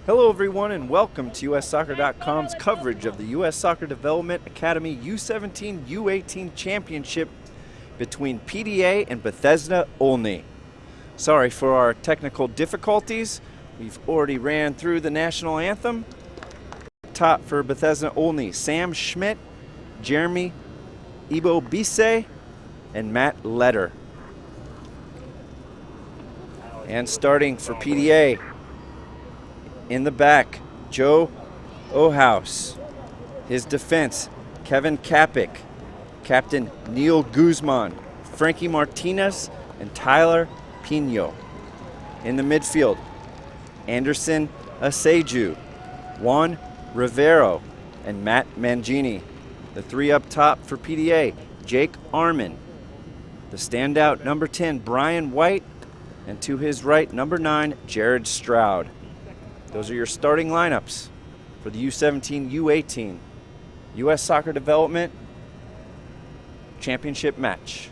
Hello everyone and welcome to USsoccer.com's coverage of the U.S. Soccer Development Academy U-17 U-18 Championship between PDA and Bethesda-Olney. Sorry for our technical difficulties. We've already ran through the national anthem. Top for Bethesda-Olney, Sam Schmidt, Jeremy Ibobise, and Matt Letter. And starting for PDA, in the back, Joe Ohaus. His defense, Kevin Kapik, Captain Neil Guzman, Frankie Martinez, and Tyler Pino. In the midfield, Anderson Aseju, Juan Rivero, and Matt Mangini. The three up top for PDA, Jake Armin. The standout number 10, Brian White, and to his right, number 9, Jared Stroud. Those are your starting lineups for the U-17 U-18 U.S. Soccer Development Championship match.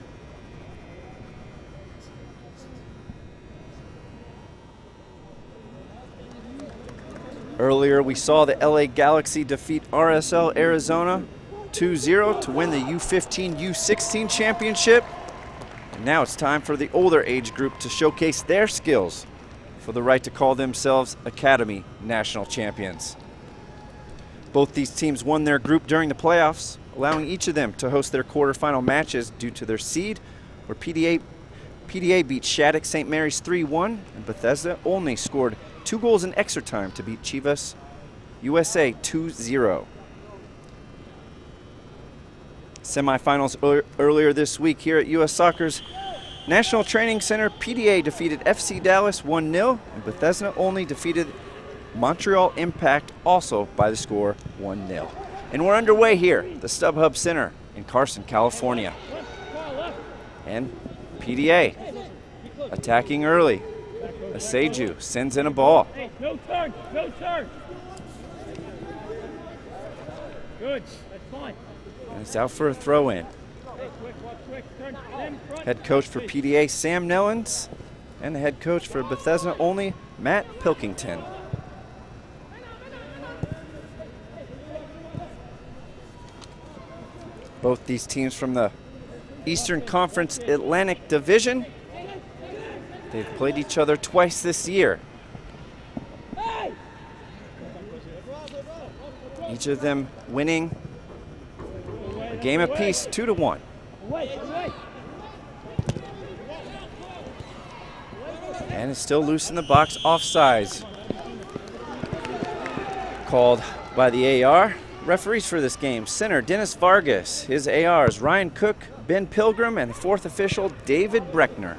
Earlier we saw the LA Galaxy defeat RSL Arizona 2-0 to win the U-15 U-16 championship. And now it's time for the older age group to showcase their skills for the right to call themselves Academy National Champions. Both these teams won their group during the playoffs, allowing each of them to host their quarterfinal matches due to their seed, where PDA beat Shattuck St. Mary's 3-1, and Bethesda-Olney scored 2 goals in extra time to beat Chivas USA 2-0. Semifinals earlier this week here at U.S. Soccer's National Training Center, PDA defeated FC Dallas 1-0, and Bethesda-Olney defeated Montreal Impact also by the score 1-0. And we're underway here, the StubHub Center in Carson, California. And PDA attacking early. Aseju sends in a ball. Hey, no turn, no turn. Good, that's fine. And it's out for a throw-in. Head coach for PDA, Sam Nellens, and the head coach for Bethesda-Olney, Matt Pilkington. Both these teams from the Eastern Conference Atlantic Division. They've played each other twice this year. Each of them winning a game apiece, 2-1. And it's still loose in the box, offsides. Called by the AR. Referees for this game, center Dennis Vargas. His ARs, Ryan Cook, Ben Pilgrim, and the fourth official, David Breckner.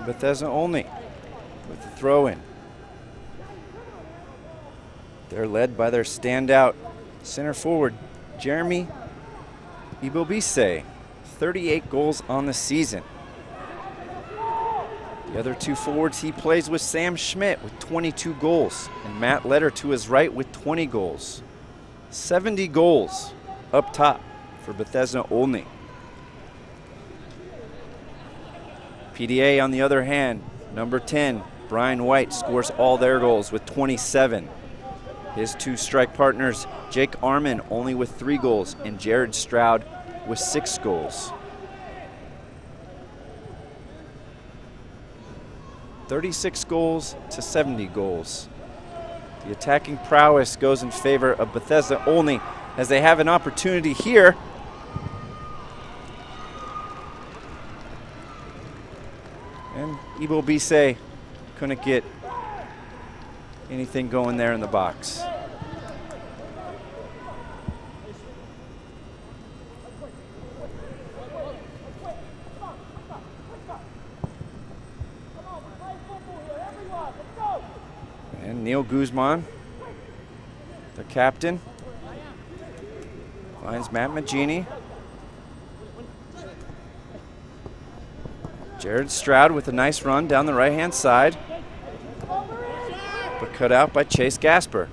Bethesda-Olney with the throw-in. They're led by their standout center forward, Jeremy Ibobise, 38 goals on the season. The other two forwards he plays with, Sam Schmidt with 22 goals, and Matt Letter to his right with 20 goals. 70 goals up top for Bethesda-Olney. PDA, on the other hand, number 10, Brian White, scores all their goals with 27. His two strike partners, Jake Armin, only with 3 goals, and Jared Stroud with 6 goals. 36 goals to 70 goals. The attacking prowess goes in favor of Bethesda-Olney as they have an opportunity here. And Ibobise couldn't get anything going there in the box. And Neil Guzman The captain finds Matt Magini. Jared Stroud with a nice run down the right-hand side, but cut out by Chase Gasper.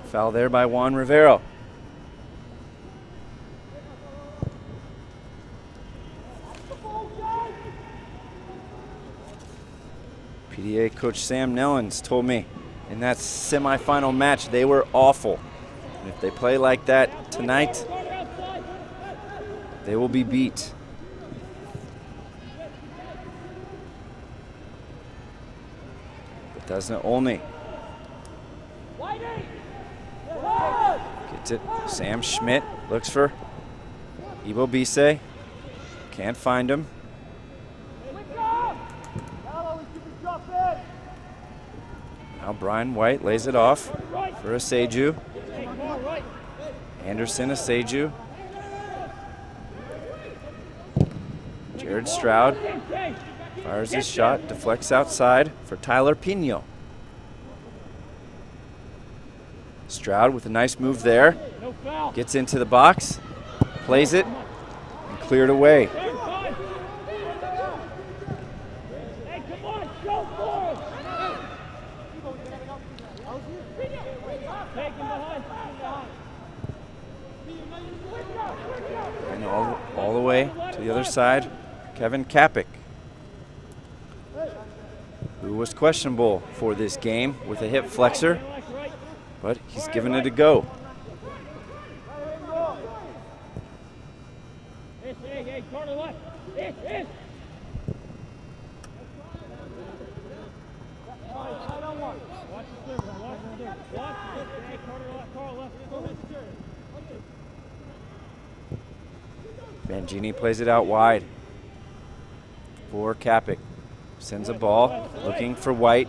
Foul there by Juan Rivero. PDA coach Sam Nellens told me in that semifinal match they were awful. And if they play like that tonight, they will be beat. Bethesda-Olney gets it. Sam Schmidt looks for Ibo Bise. Can't find him. Now Brian White lays it off for Aseju. Anderson Aseju. Jared Stroud fires his shot, deflects outside for Tyler Pino. Stroud with a nice move there. Gets into the box, plays it, and cleared away. And all the way to the other side, Kevin Kapik, who was questionable for this game with a hip flexor, but he's given it a go. Mangini plays it out wide for Kapik. Sends a ball, looking for White,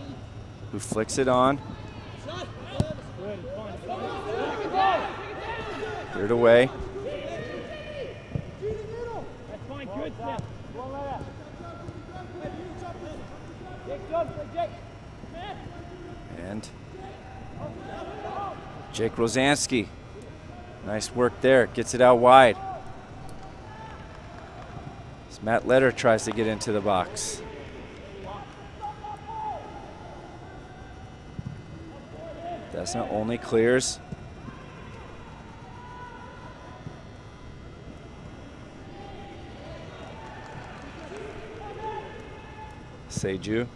who flicks it on. Cleared away. And Jake Rosansky, nice work there, gets it out wide. As Matt Letter tries to get into the box. Bethesda-Olney clears. Seju.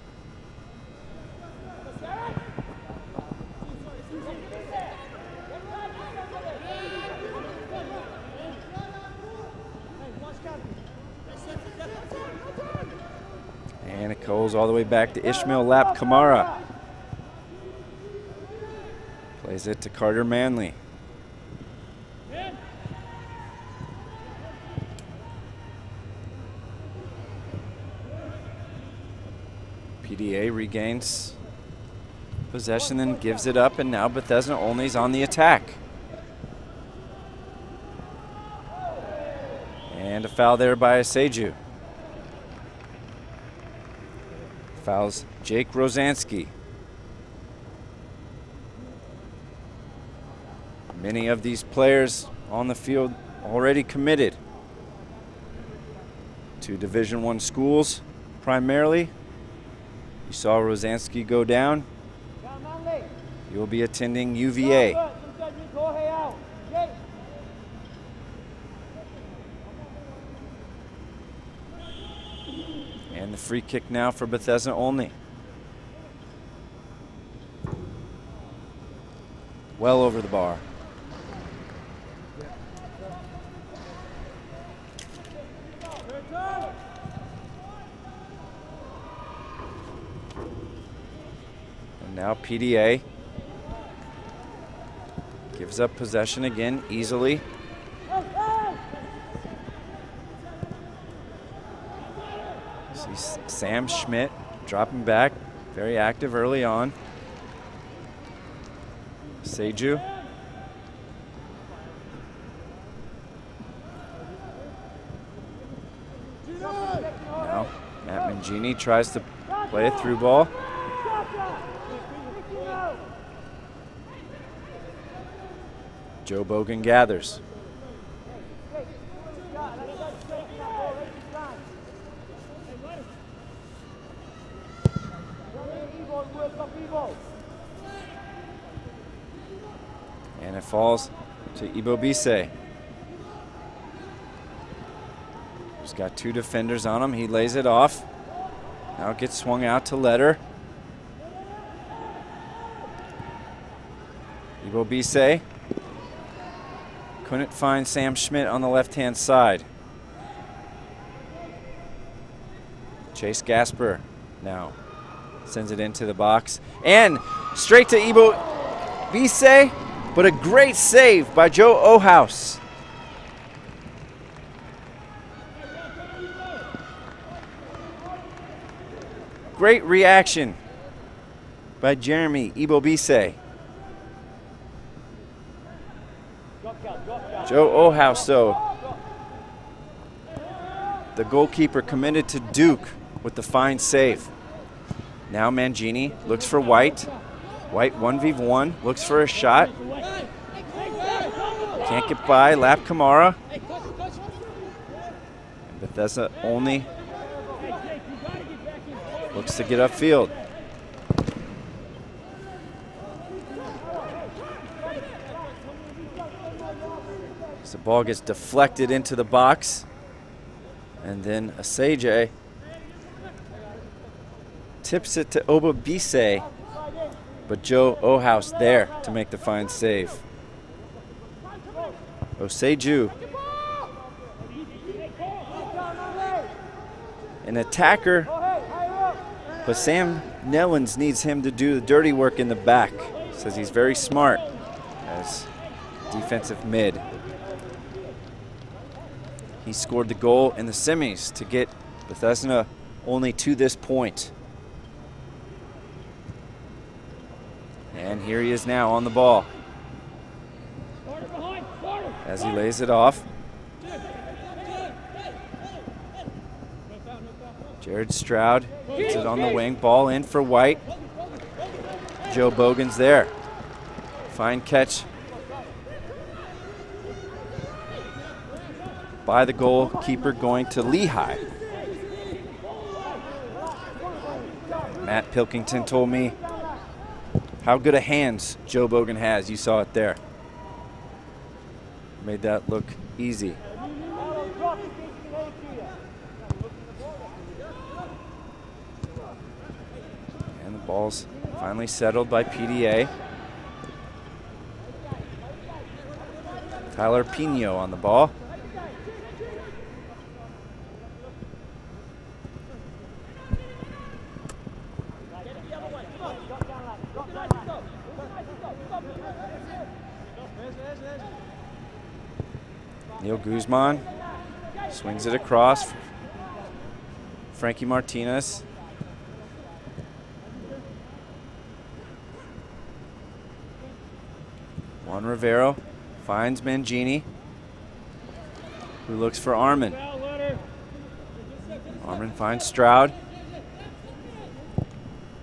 And it goes all the way back to Ishmael Lap Kamara. Plays it to Carter Manley. PDA regains possession and gives it up, and now Bethesda-Olney's on the attack. And a foul there by Aseju. Fouls Jake Rosansky. Many of these players on the field already committed to Division I schools primarily. You saw Rosansky go down. He will be attending UVA. And the free kick now for Bethesda-Olney. Well over the bar. And now PDA gives up possession again easily. See Sam Schmidt dropping back, very active early on. Seju. Mangini tries to play a through ball. Joe Bogan gathers. And it falls to Ibobise. He's got two defenders on him. He lays it off. Now it gets swung out to Letter. Ibobise couldn't find Sam Schmidt on the left-hand side. Chase Gasper now sends it into the box. And straight to Ibobise, but a great save by Joe Ohaus. Great reaction by Jeremy Ibobise. Joe Ohaus, though, the goalkeeper, committed to Duke with the fine save. Now Mangini looks for White. White 1v1, looks for a shot. Can't get by, Lap Kamara. Bethesda-Olney looks to get upfield. The ball gets deflected into the box. And then Aseje tips it to Obobise, but Joe Ohaus there to make the fine save. Oseju, an attacker, but Sam Nellens needs him to do the dirty work in the back. Says he's very smart as defensive mid. He scored the goal in the semis to get Bethesda-Olney to this point. And here he is now on the ball. As he lays it off. Jared Stroud gets it on the wing. Ball in for White. Joe Bogan's there. Fine catch by the goalkeeper going to Lehigh. Matt Pilkington told me how good a hands Joe Bogan has. You saw it there. Made that look easy. And the ball's finally settled by PDA. Tyler Pino on the ball. Neil Guzman swings it across. Frankie Martinez. Juan Rivero finds Mangini, who looks for Armin. Armin finds Stroud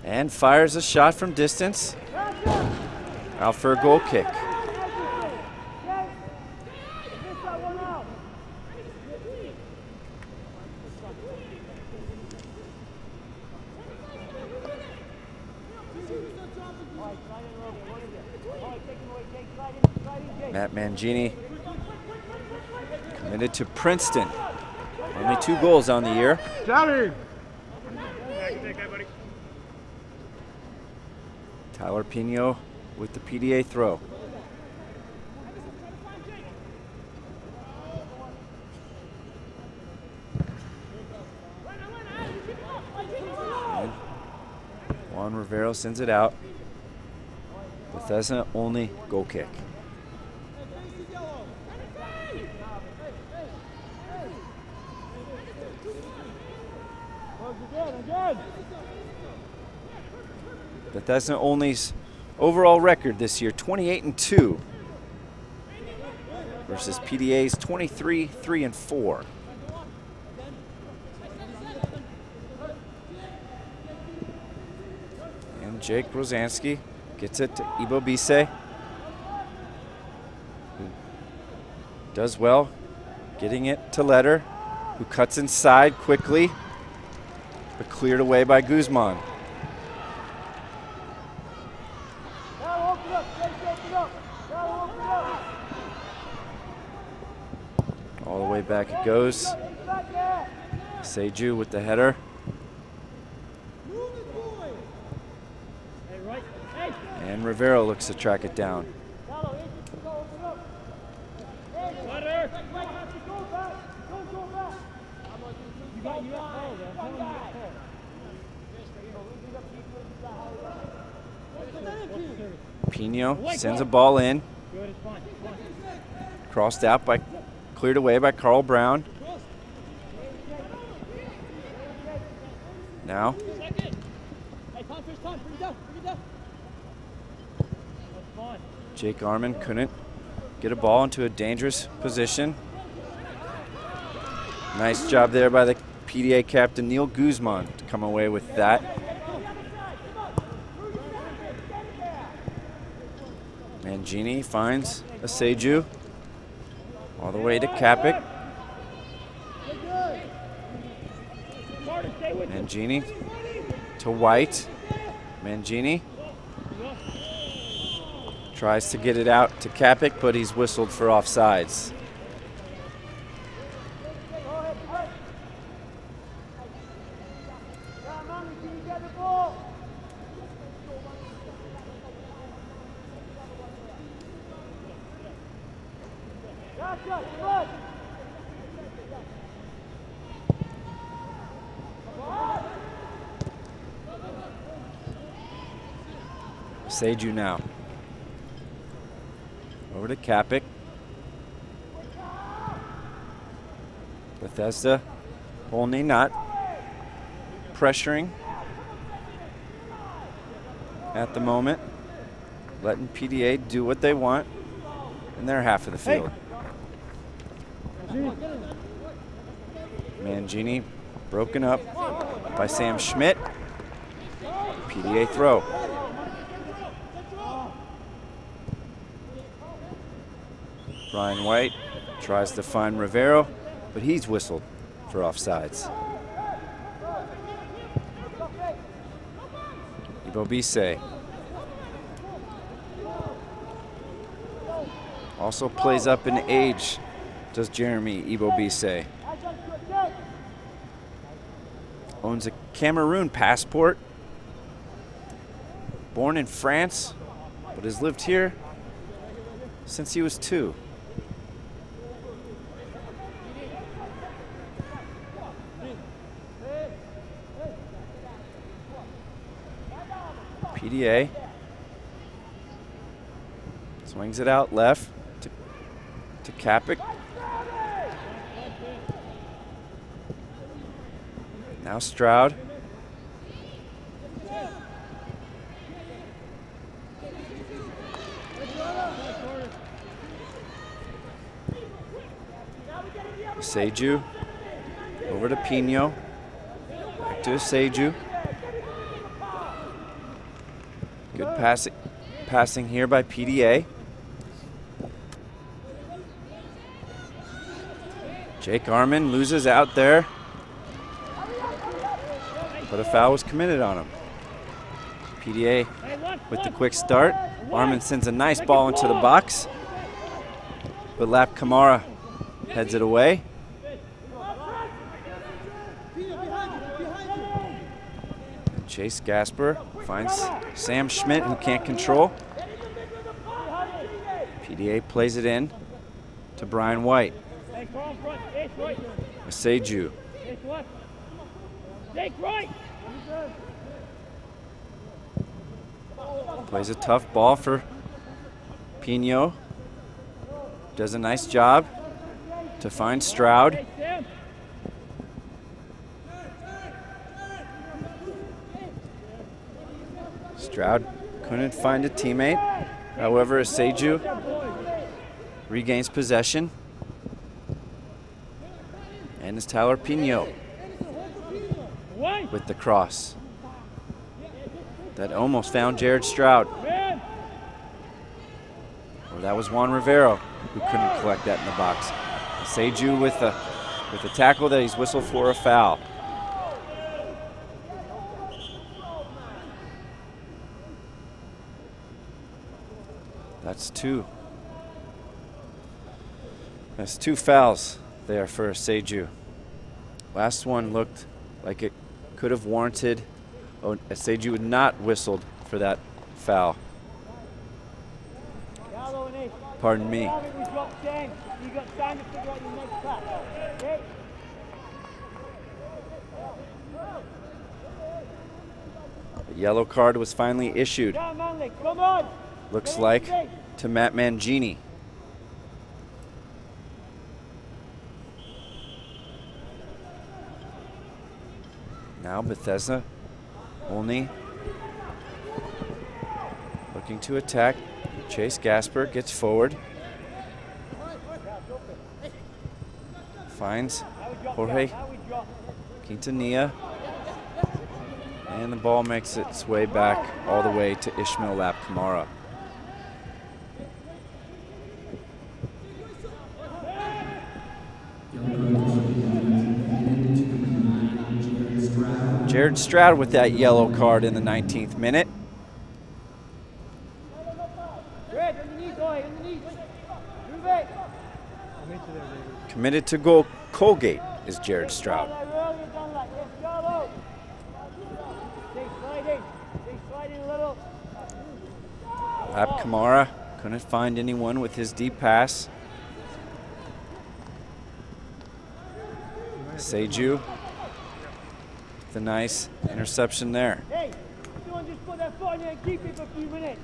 and fires a shot from distance. Out for a goal kick. Matt Mangini committed to Princeton. Only 2 goals on the year. Tyler Pino with the PDA throw. And Juan Rivero sends it out. Bethesda-Olney goal kick. Bethesda-Olney's overall record this year, 28-2 versus PDA's 23-3-4. And Jake Rosansky gets it to Ibo Bise, who does well getting it to Letter, who cuts inside quickly, but cleared away by Guzman. All the way back it goes. Seju with the header. And Rivero looks to track it down. Pino sends a ball in. Crossed out by, cleared away by Carl Brown. Now. Jake Armin couldn't get a ball into a dangerous position. Nice job there by the PDA captain, Neil Guzman, to come away with that. Mangini finds a Seju. All the way to Kapik. Mangini to White. Mangini tries to get it out to Kapik, but he's whistled for offsides. Seju now. Over to Kapik. Bethesda-Olney not pressuring at the moment, letting PDA do what they want in their half of the field. Mangini broken up by Sam Schmidt. PDA throw. Brian White tries to find Rivero, but he's whistled for offsides. Ibo Bise also plays up in age, does Jeremy Ibo Bise. Owns a Cameroon passport, born in France, but has lived here since he was 2. PDA swings it out left to Kapik. Now Stroud. Seju over to Pino. Back to Seju. Good passing here by PDA. Jake Armin loses out there, but a foul was committed on him. PDA with the quick start. Armin sends a nice ball into the box, but Lap Kamara heads it away. Chase Gasper finds Sam Schmidt, who can't control. PDA plays it in to Brian White. Seju. Plays a tough ball for Pino. Does a nice job to find Stroud. Stroud couldn't find a teammate. However, Seju regains possession. And it's Tyler Pino with the cross. that almost found Jared Stroud. Man. Or that was Juan Rivero who couldn't collect that in the box. Seju with a tackle that he's whistled for a foul. That's two. That's two fouls there for Seju. Last one looked like it could have warranted. Oh, Seju had not whistled for that foul. Pardon me. A yellow card was finally issued. Looks like to Matt Mangini. Now Bethesda-Olney looking to attack. Chase Gasper gets forward. Finds Jorge Quintanilla. And the ball makes its way back all the way to Ishmael Lap Kamara. Jared Stroud with that yellow card in the 19th minute. Committed to goal Colgate is Jared Stroud. Lap Kamara couldn't find anyone with his deep pass. Seju, the nice interception there. Hey, someone just put that foot in there and keep it for a few minutes.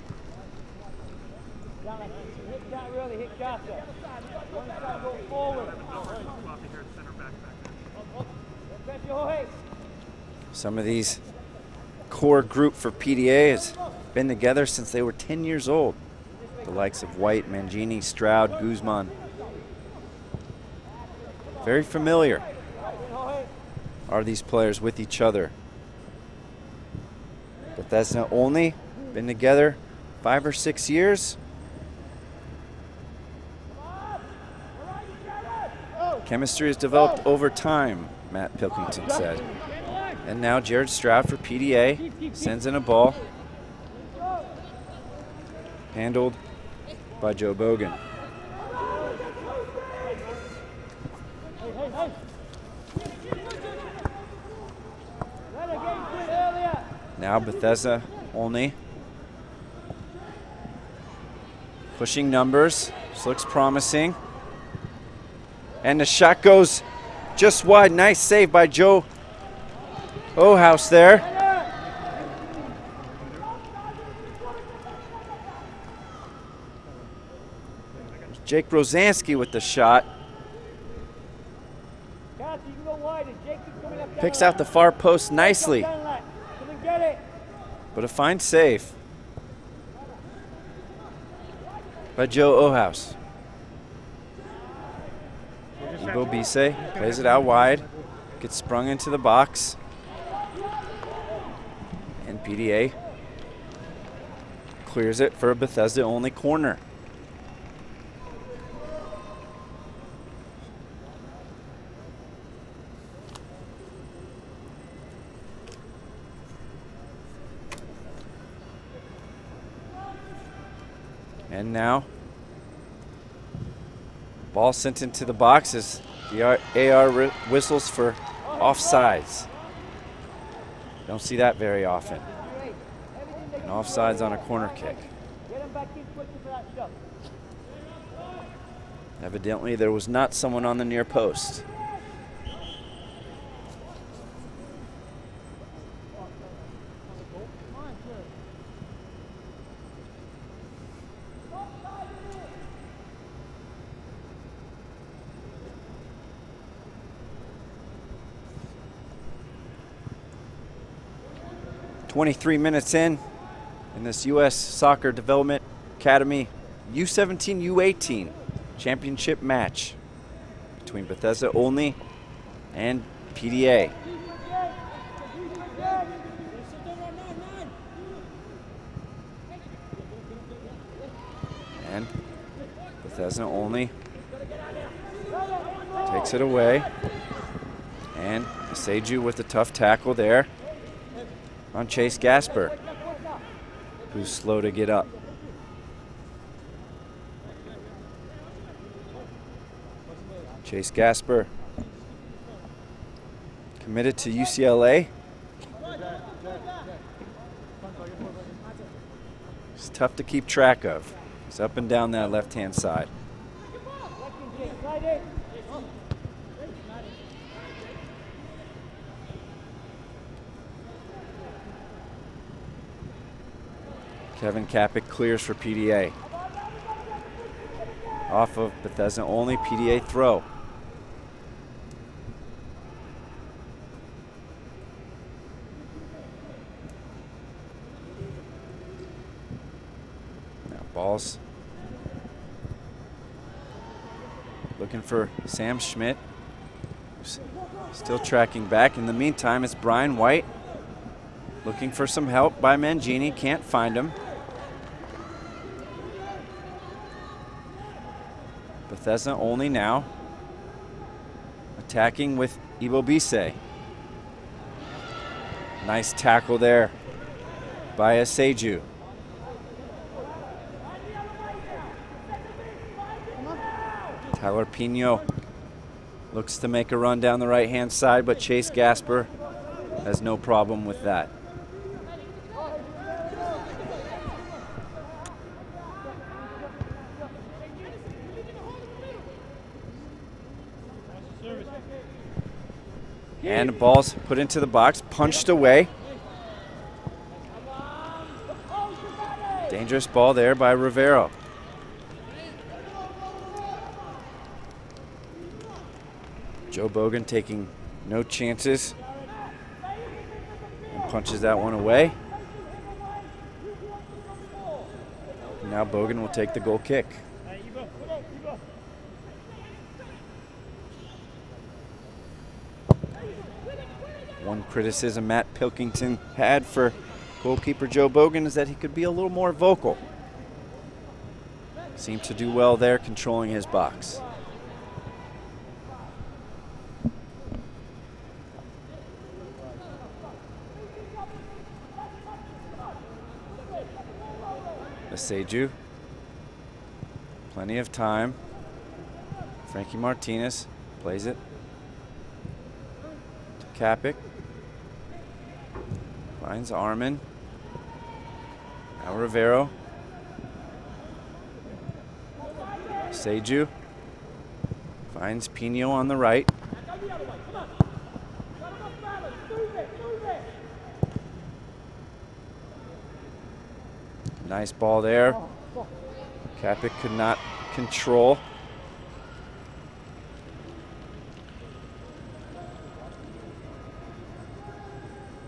Can't really hit Gasper. One side go forward. Some of these core group for PDA has been together since they were 10 years old. The likes of White, Mangini, Stroud, Guzman. Very familiar are these players with each other. Bethesda-Olney, been together 5 or 6 years. Chemistry is developed over time, Matt Pilkington said. And now Jared Stroud for PDA sends in a ball. Handled by Joe Bogan. Now Bethesda-Olney pushing numbers. This looks promising. And the shot goes just wide. Nice save by Joe Ohouse there. Jake Rosansky with the shot. Picks out the far post nicely. But a fine save by Joe Ohouse. Ibo Bise plays it out wide, gets sprung into the box, and PDA clears it for a Bethesda-Olney corner. And now, ball sent into the box as the AR whistles for offsides. Don't see that very often. And offsides on a corner kick. Evidently, there was not someone on the near post. "23 minutes in this U.S. Soccer Development Academy U-17 U-18 championship match between Bethesda-Olney and PDA. Bethesda-Olney takes it away. And Seju with the tough tackle there on Chase Gasper, who's slow to get up. Chase Gasper, committed to UCLA. It's tough to keep track of. He's up and down that left-hand side. Kevin Kapik clears for PDA. Off of Bethesda-Olney, PDA throw. Now balls. Looking for Sam Schmidt. Still tracking back. In the meantime, it's Brian White looking for some help by Mangini. Can't find him. Bethesda-Olney now attacking with Ibobise. Nice tackle there by Seju. Tyler Pino looks to make a run down the right-hand side, but Chase Gasper has no problem with that. And the ball's put into the box, punched away. Dangerous ball there by Rivero. Joe Bogan taking no chances and punches that one away. Now Bogan will take the goal kick. One criticism Matt Pilkington had for goalkeeper Joe Bogan is that he could be a little more vocal. Seemed to do well there, controlling his box. Seju, plenty of time. Frankie Martinez plays it to Kapik. Finds Armin. Now Rivero. Seju finds Pino on the right. Nice ball there. Kapik could not control.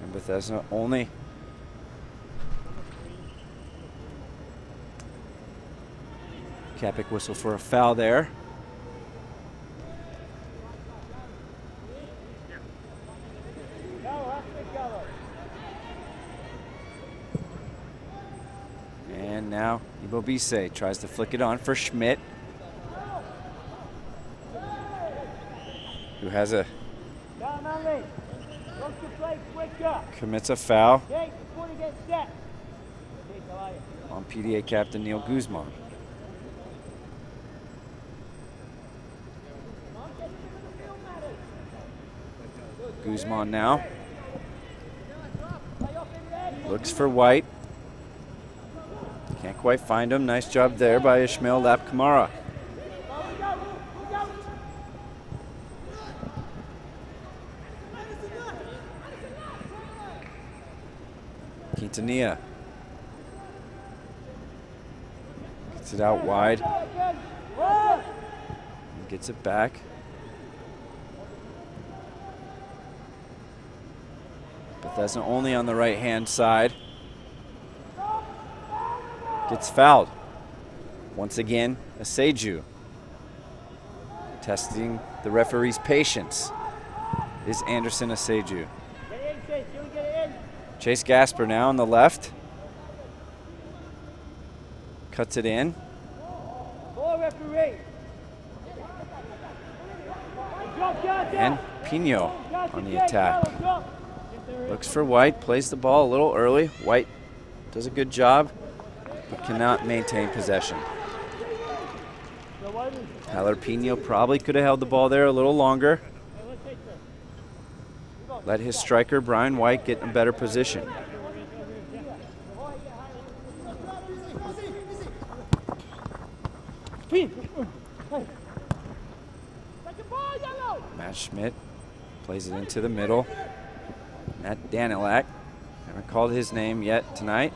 And Bethesda-Olney Kapik whistle for a foul there. And now Ibobise tries to flick it on for Schmidt, who has commits a foul on PDA captain Neil Guzman. Guzman now looks for White. Can't quite find him. Nice job there by Ishmael Lap-Kamara. Quintanilla gets it out wide. Gets it back. Bethesda-Olney on the right-hand side. Gets fouled. Once again, Seju. Testing the referee's patience is Anderson Seju. Chase Gasper now on the left. Cuts it in. referee. And Pino on the attack. Looks for White, plays the ball a little early. White does a good job, but cannot maintain possession. Tyler Pino probably could have held the ball there a little longer. Let his striker, Brian White, get in a better position. Matt Schmidt plays it into the middle. Matt Danilak, haven't called his name yet tonight.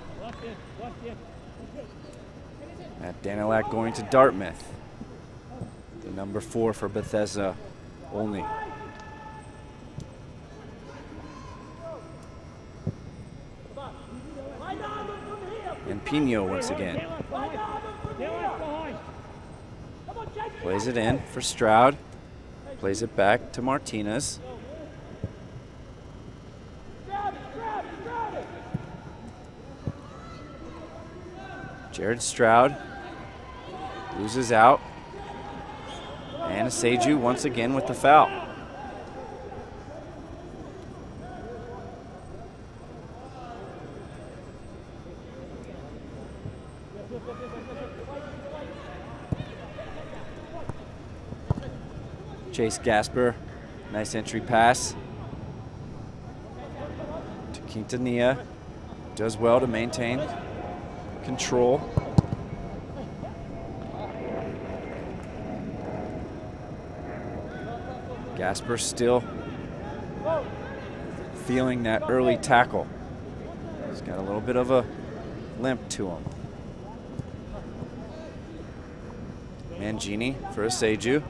Matt Danilak going to Dartmouth. The number 4 for Bethesda-Olney. And Pino once again. Plays it in for Stroud. Plays it back to Martinez. Jared Stroud loses out. And Seju once again with the foul. Chase Gasper, nice entry pass to Quintanilla. Does well to maintain control. Gasper still feeling that early tackle. He's got a little bit of a limp to him. Mangini for Seju.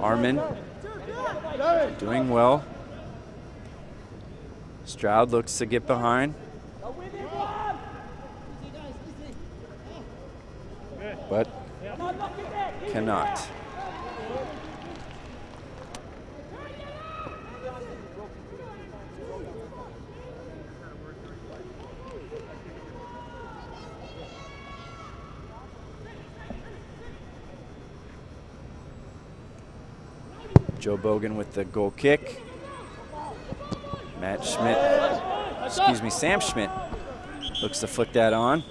Armin doing well. Stroud looks to get behind, but cannot. Joe Bogan with the goal kick. Sam Schmidt looks to flick that on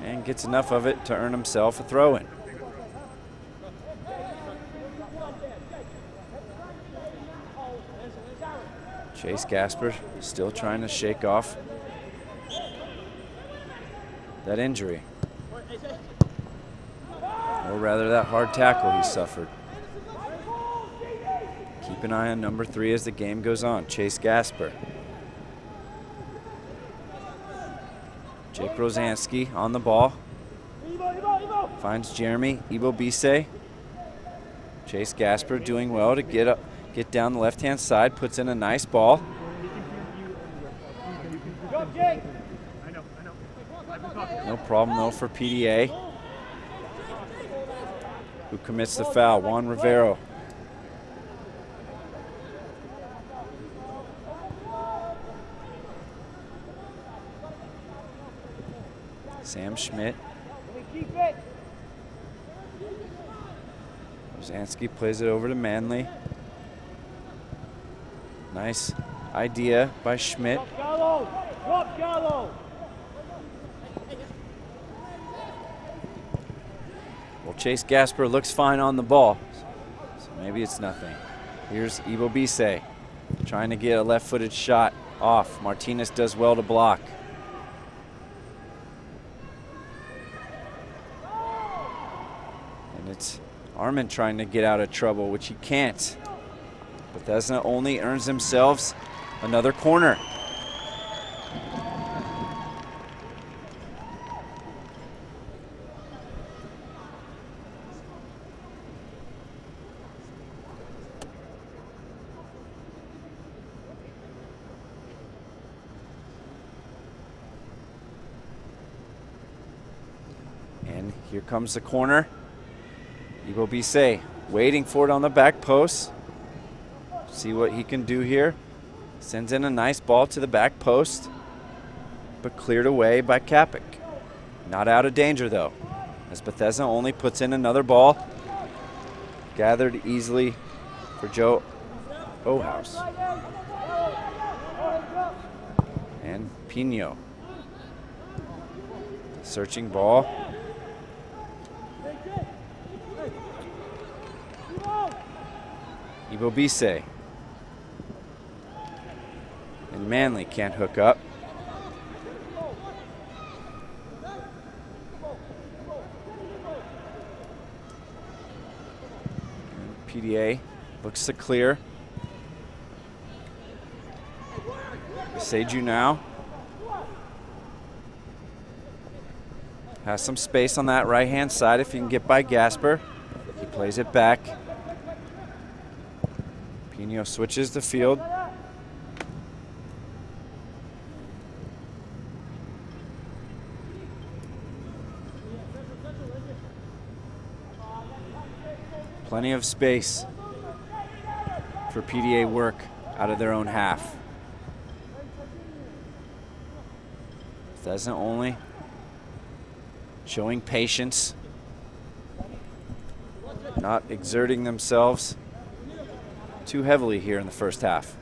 and gets enough of it to earn himself a throw-in. Chase Gasper still trying to shake off that injury, or rather that hard tackle he suffered. Keep an eye on number 3 as the game goes on. Chase Gasper. Jake Rosansky on the ball. Finds Jeremy Ibobise. Chase Gasper doing well to get down the left-hand side. Puts in a nice ball. No problem though for PDA, who commits the foul. Juan Rivero. Sam Schmidt. Rosansky plays it over to Manley. Nice idea by Schmidt. Well, Chase Gasper looks fine on the ball, so maybe it's nothing. Here's Ibobise trying to get a left-footed shot off. Martinez does well to block. It's Armin trying to get out of trouble, which he can't. Bethesda-Olney earns themselves another corner. And here comes the corner. Ibobise waiting for it on the back post. see what he can do here. Sends in a nice ball to the back post, but cleared away by Kapik. Not out of danger though, as Bethesda-Olney puts in another ball. Gathered easily for Joe Ohouse. And Pino. Searching ball. Ibobise. And Manley can't hook up. And PDA looks to clear. Seju now has some space on that right-hand side if he can get by Gasper. He plays it back. Pino switches the field. Plenty of space for PDA work out of their own half. Bethesda-Olney showing patience, not exerting themselves too heavily here in the first half.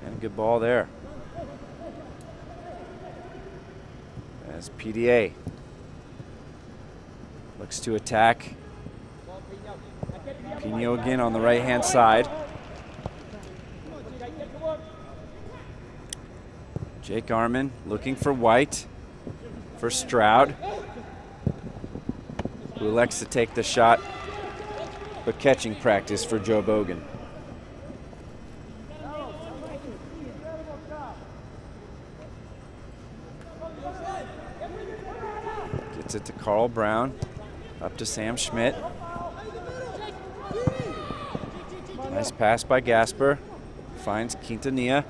And a good ball there. As PDA looks to attack. Pino again on the right-hand side. Jake Arman looking for White, for Stroud, who elects to take the shot, but catching practice for Joe Bogan. Gets it to Carl Brown, up to Sam Schmidt. Nice pass by Gasper, finds Quintanilla.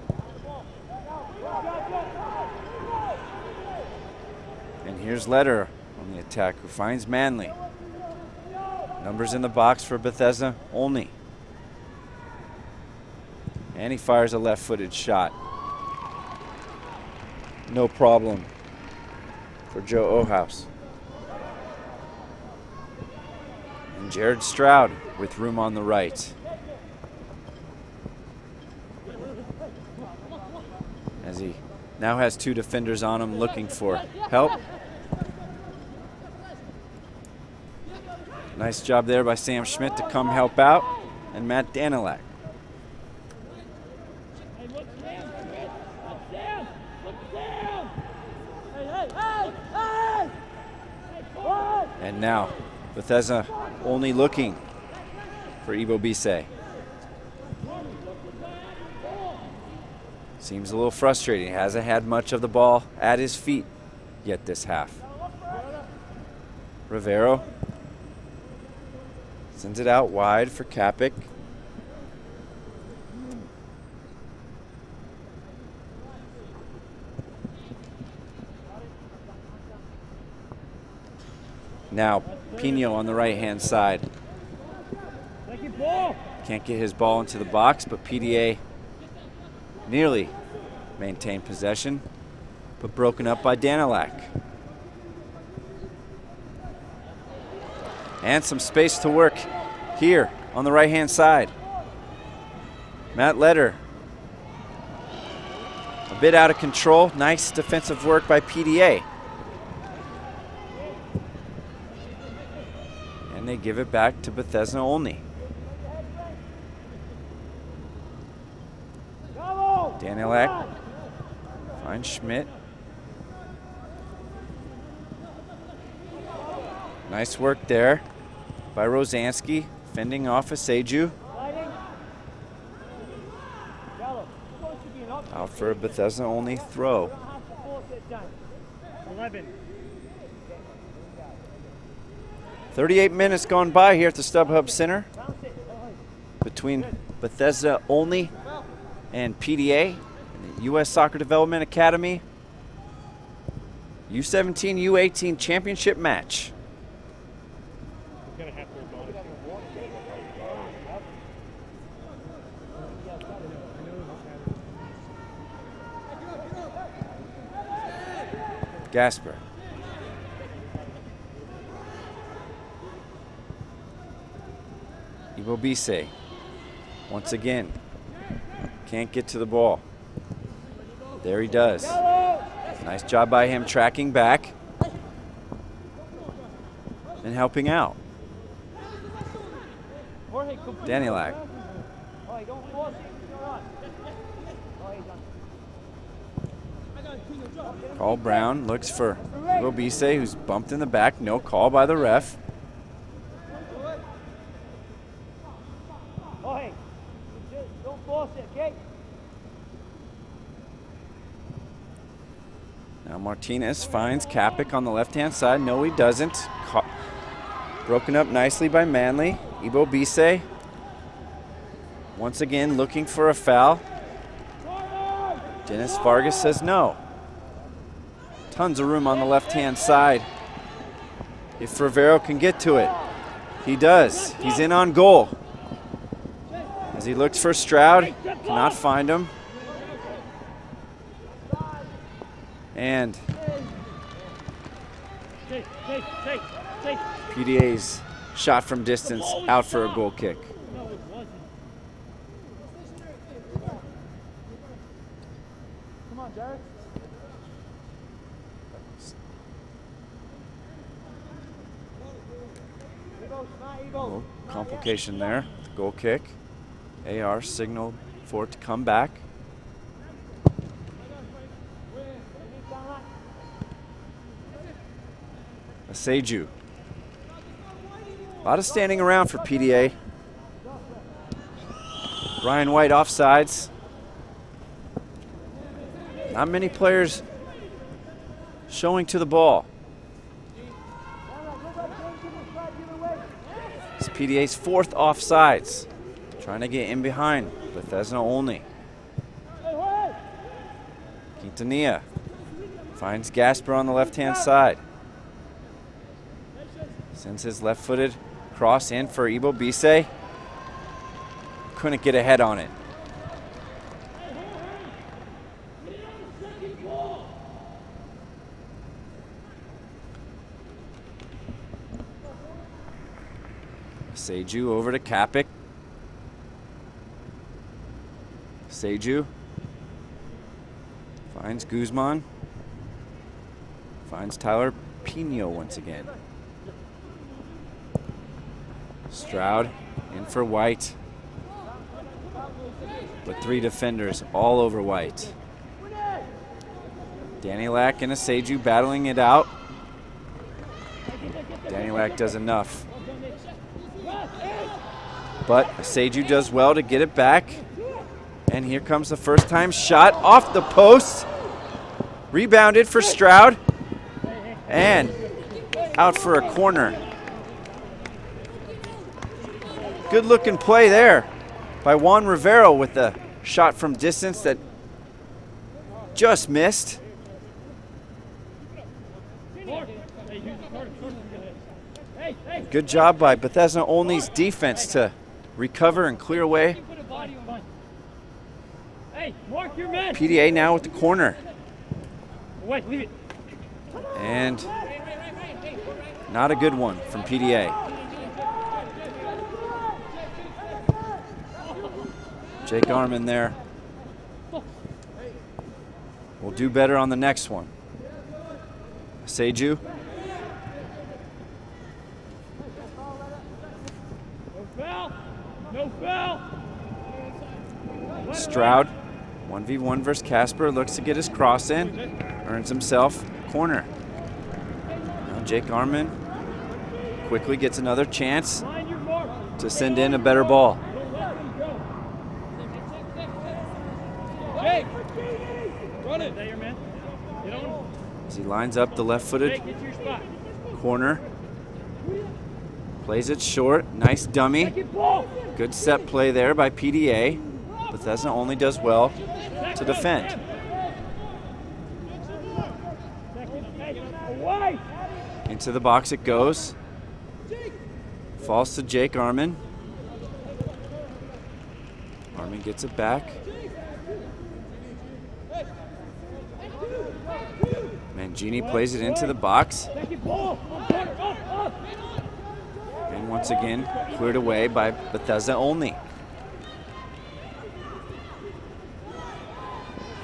And here's Leder on the attack, who finds Manley. Numbers in the box for Bethesda-Olney. And he fires a left-footed shot. No problem for Joe Ohouse. And Jared Stroud with room on the right. As he now has two defenders on him looking for help. Nice job there by Sam Schmidt to come help out, and Matt Danilak. And now Bethesda-Olney looking for Ibobise. Seems a little frustrating. Hasn't had much of the ball at his feet yet this half. Rivero sends it out wide for Kapik. Now Pino on the right-hand side. Can't get his ball into the box, but PDA nearly maintained possession, but broken up by Danilak. And some space to work here on the right-hand side. Matt Leder, a bit out of control. Nice defensive work by PDA. And they give it back to Bethesda-Olney. Danilak finds Schmidt. Nice work there by Rosansky, fending off a Seju. Out for a Bethesda-Olney throw. 38 minutes gone by here at the StubHub Center between Bethesda-Olney and PDA, and the U.S. Soccer Development Academy U-17, U-18 championship match. Gasper. Ibo Bise, once again, can't get to the ball. There he does. Nice job by him tracking back and helping out. Danielak. Call Brown looks for Ibo Bise, who's bumped in the back. No call by the ref. Don't force it, okay? Now Martinez finds Kapik on the left-hand side. No, he doesn't. Broken up nicely by Manley. Ibo Bise once again looking for a foul. Dennis Vargas says no. Tons of room on the left-hand side. If Rivero can get to it, he does. He's in on goal. As he looks for Stroud, cannot find him. And PDA's shot from distance out for a goal kick. Come on, Jared. Little complication there. Goal kick. AR signaled for it to come back. Seju. A lot of standing around for PDA. Brian White offsides. Not many players showing to the ball. It's PDA's fourth offsides. Trying to get in behind Bethesda-Olney. Quintanilla finds Gasper on the left-hand side. Sends his left-footed cross in for Ibo Bise. Couldn't get ahead on it. Seju over to Kapik. Seju finds Guzman. Finds Tyler Pino once again. Stroud in for White. But three defenders all over White. Danielak and Seju battling it out. Danielak does enough. But Seju does well to get it back. And here comes the first time shot off the post. Rebounded for Stroud. And out for a corner. Good looking play there by Juan Rivero with the shot from distance that just missed. Good job by Bethesda-Olney's defense to recover and clear away. PDA now with the corner. And not a good one from PDA. Jake Arman there. We'll do better on the next one. Seju. No foul. Stroud, 1v1 versus Casper, looks to get his cross in, earns himself corner. Now Jake Arman quickly gets another chance to send in a better ball. Jake, run it. There, man. Get on. As he lines up the left-footed corner. Plays it short, nice dummy. Good set play there by PDA. Bethesda-Olney does well to defend. Into the box it goes. Falls to Jake Arman. Arman gets it back. Mangini plays it into the box. And once again, cleared away by Bethesda-Olney.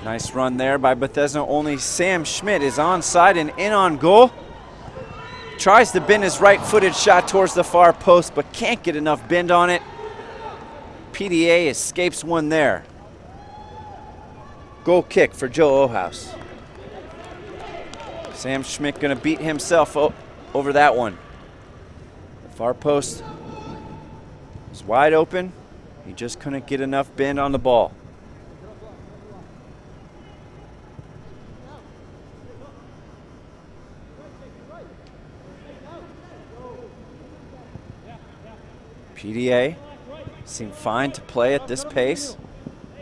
Nice run there by Bethesda-Olney. Sam Schmidt is onside and in on goal. Tries to bend his right-footed shot towards the far post, but can't get enough bend on it. PDA escapes one there. Goal kick for Joe Ohaus. Sam Schmidt gonna beat himself over that one. The far post was wide open. He just couldn't get enough bend on the ball. PDA seemed fine to play at this pace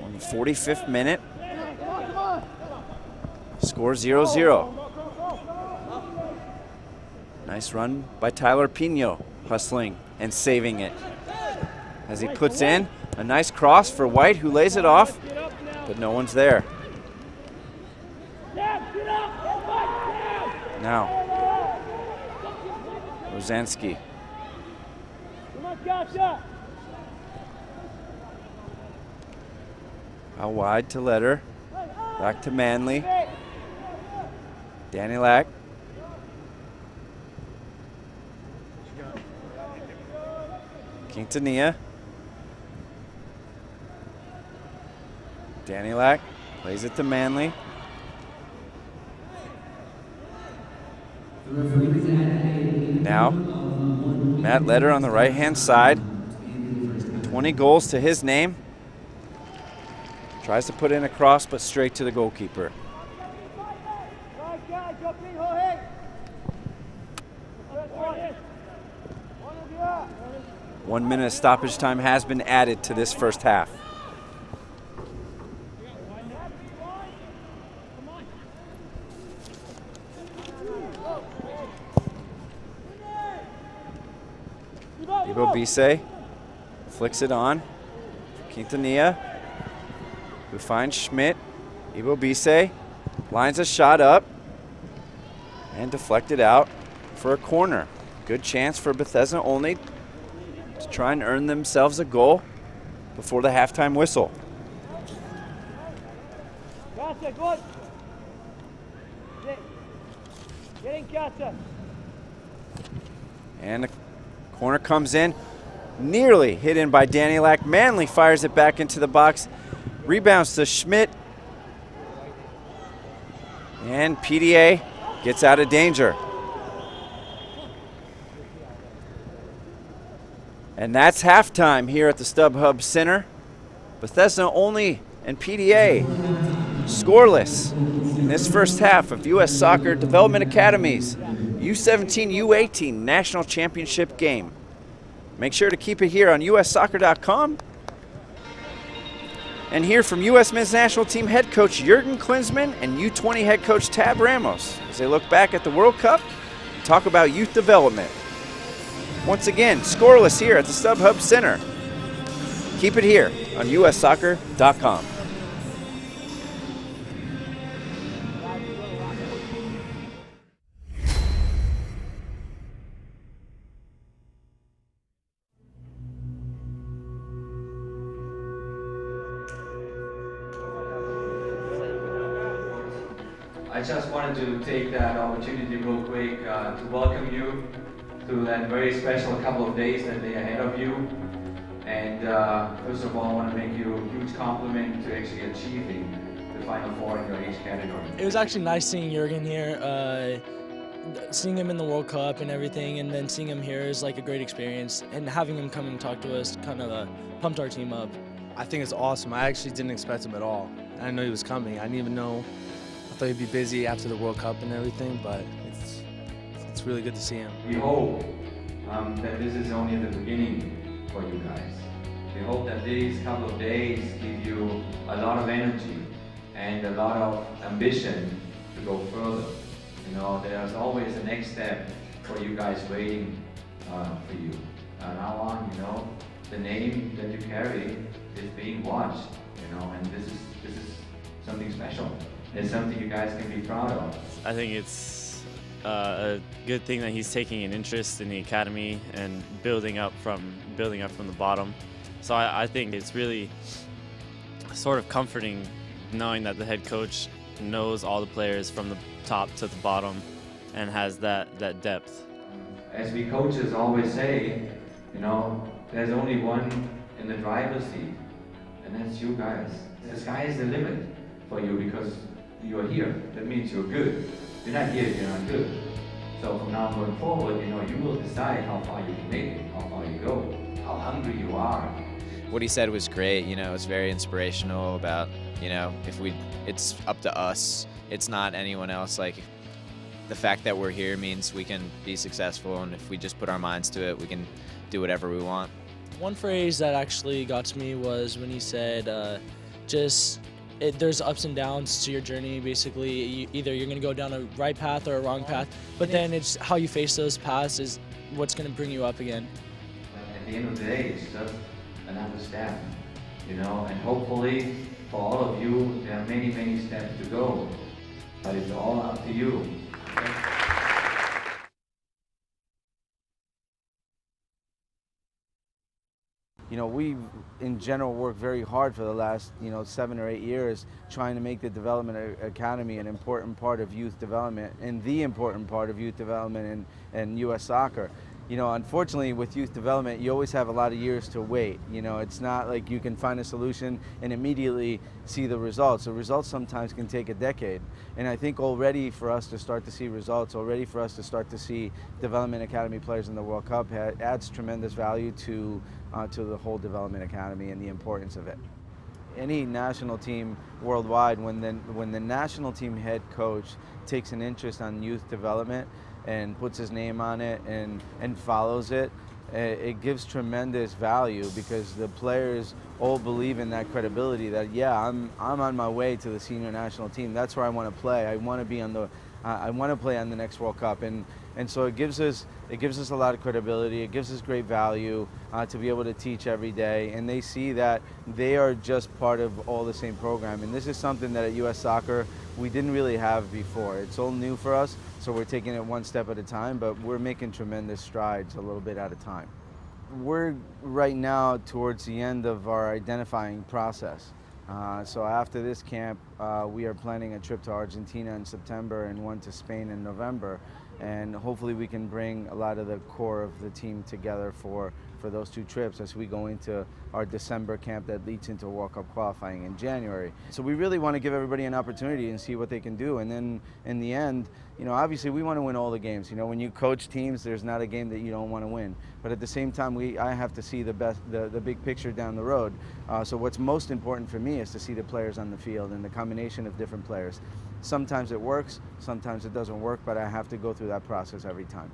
on the 45th minute. Score 0-0. Nice run by Tyler Pino, hustling and saving it. As he puts in a nice cross for White, who lays it off, but no one's there. Now, Rosansky. Out wide to Letter. Back to Manley. Danilak. Quintanilla. Danilak plays it to Manley. Now, Matt Letter on the right-hand side. 20 goals to his name. Tries to put in a cross, but straight to the goalkeeper. 1 minute of stoppage time has been added to this first half. Ivo Bise flicks it on. Quintanilla, who finds Schmidt. Ivo Bise lines a shot up and deflected out for a corner. Good chance for Bethesda-Olney to try and earn themselves a goal before the halftime whistle. And the corner comes in, nearly hit in by Danilak. Manley fires it back into the box. Rebounds to Schmidt. And PDA gets out of danger. And that's halftime here at the StubHub Center. Bethesda-Olney and PDA scoreless in this first half of U.S. Soccer Development Academy's U-17 U-18 National Championship game. Make sure to keep it here on ussoccer.com and hear from U.S. Men's National Team head coach Jurgen Klinsmann and U-20 head coach Tab Ramos as they look back at the World Cup and talk about youth development. Once again, scoreless here at the StubHub Center. Keep it here on ussoccer.com. I just wanted to take that opportunity real quick to welcome you to that very special couple of days that lay ahead of you. And first of all, I want to make you a huge compliment to actually achieving the Final Four in your age category. It was actually nice seeing Jurgen here, seeing him in the World Cup and everything, and then seeing him here is like a great experience. And having him come and talk to us kind of pumped our team up. I think it's awesome. I actually didn't expect him at all. I didn't know he was coming. I didn't even know. I thought he'd be busy after the World Cup and everything, but it's really good to see him. We hope that this is only the beginning for you guys. We hope that these couple of days give you a lot of energy and a lot of ambition to go further. You know, there's always a next step for you guys waiting for you. Now on, you know, the name that you carry is being watched, you know, and this is something special. It's something you guys can be proud of. I think it's a good thing that he's taking an interest in the academy and building up from the bottom. So I think it's really sort of comforting knowing that the head coach knows all the players from the top to the bottom and has that depth. As we coaches always say, you know, there's only one in the driver's seat, and that's you guys. The sky is the limit for you because you're here. That means you're good. If you're not here, you're not good. So from now going forward, you know, you will decide how far you can make it, how far you go, how hungry you are. What he said was great, you know, it's very inspirational about, you know, it's up to us. It's not anyone else. Like, the fact that we're here means we can be successful, and if we just put our minds to it, we can do whatever we want. One phrase that actually got to me was when he said, there's ups and downs to your journey. Basically, either you're going to go down a right path or a wrong path, but then it's how you face those paths is what's going to bring you up again. At the end of the day, it's just another step, you know, and hopefully for all of you, there are many, many steps to go, but it's all up to you. You know, we've in general worked very hard for the last, 7 or 8 years trying to make the Development Academy an important part of youth development and the important part of youth development in U.S. soccer. You know, unfortunately with youth development, you always have a lot of years to wait. You know, it's not like you can find a solution and immediately see the results. The results sometimes can take a decade. And I think already for us to start to see results, already for us to start to see Development Academy players in the World Cup adds tremendous value to the whole Development Academy and the importance of it. Any national team worldwide, when the national team head coach takes an interest on youth development and puts his name on it and follows it, it gives tremendous value because the players all believe in that credibility that, yeah, I'm on my way to the senior national team. That's where I want to play. I want to be on I want to play on the next World Cup, and so it gives us a lot of credibility. It gives us great value to be able to teach every day, and they see that they are just part of all the same program. And this is something that at U.S. Soccer we didn't really have before. It's all new for us, so we're taking it one step at a time, but we're making tremendous strides a little bit at a time. We're right now towards the end of our identifying process. So after this camp, we are planning a trip to Argentina in September and one to Spain in November. And hopefully we can bring a lot of the core of the team together for those 2 trips as we go into our December camp that leads into World Cup qualifying in January. So we really want to give everybody an opportunity and see what they can do. And then in the end, you know, obviously we want to win all the games. You know, when you coach teams, there's not a game that you don't want to win. But at the same time, I have to see the big picture down the road. So what's most important for me is to see the players on the field and the combination of different players. Sometimes it works, sometimes it doesn't work, but I have to go through that process every time.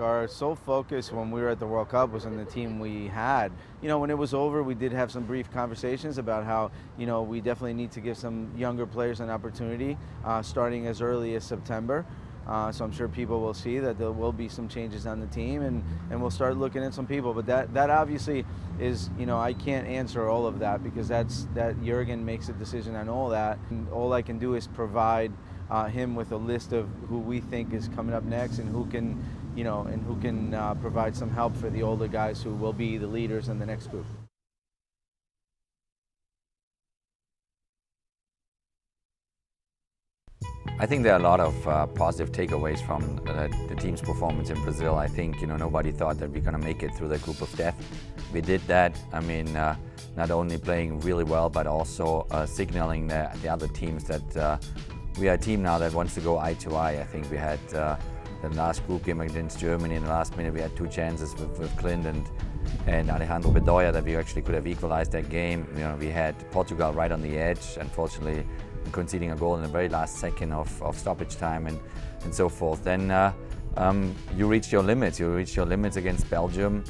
Our sole focus when we were at the World Cup was on the team we had. You know, when it was over, we did have some brief conversations about how, you know, we definitely need to give some younger players an opportunity starting as early as September. So I'm sure people will see that there will be some changes on the team, and we'll start looking at some people. But that obviously is, you know, I can't answer all of that because that Jurgen makes a decision on all that. And all I can do is provide him with a list of who we think is coming up next and who can, you know, and who can provide some help for the older guys who will be the leaders in the next group. I think there are a lot of positive takeaways from the team's performance in Brazil. I think, you know, nobody thought that we're going to make it through the group of death. We did that. I mean, not only playing really well, but also signaling the other teams that we are a team now that wants to go eye to eye. I think we had the last group game against Germany in the last minute. We had 2 chances with Clint and Alejandro Bedoya that we actually could have equalized that game. You know, we had Portugal right on the edge, unfortunately conceding a goal in the very last second of stoppage time and so forth. Then you reach your limits. You reach your limits against Belgium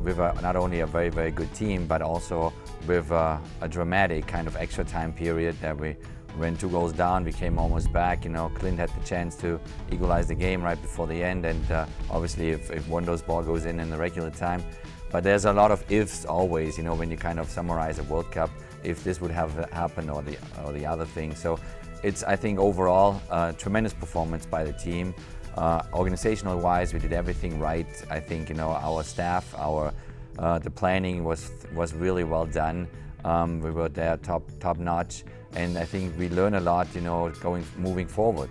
with not only a very, very good team, but also with a dramatic kind of extra time period that we went 2 goals down, we came almost back. You know, Clint had the chance to equalize the game right before the end, and obviously if one of those ball goes in the regular time. But there's a lot of ifs always, you know, when you kind of summarize a World Cup, if this would have happened or the other thing. So it's I think overall tremendous performance by the team. Organizational wise, we did everything right. I think our staff, the planning was really well done. We were there top notch, and I think we learn a lot. Moving forward.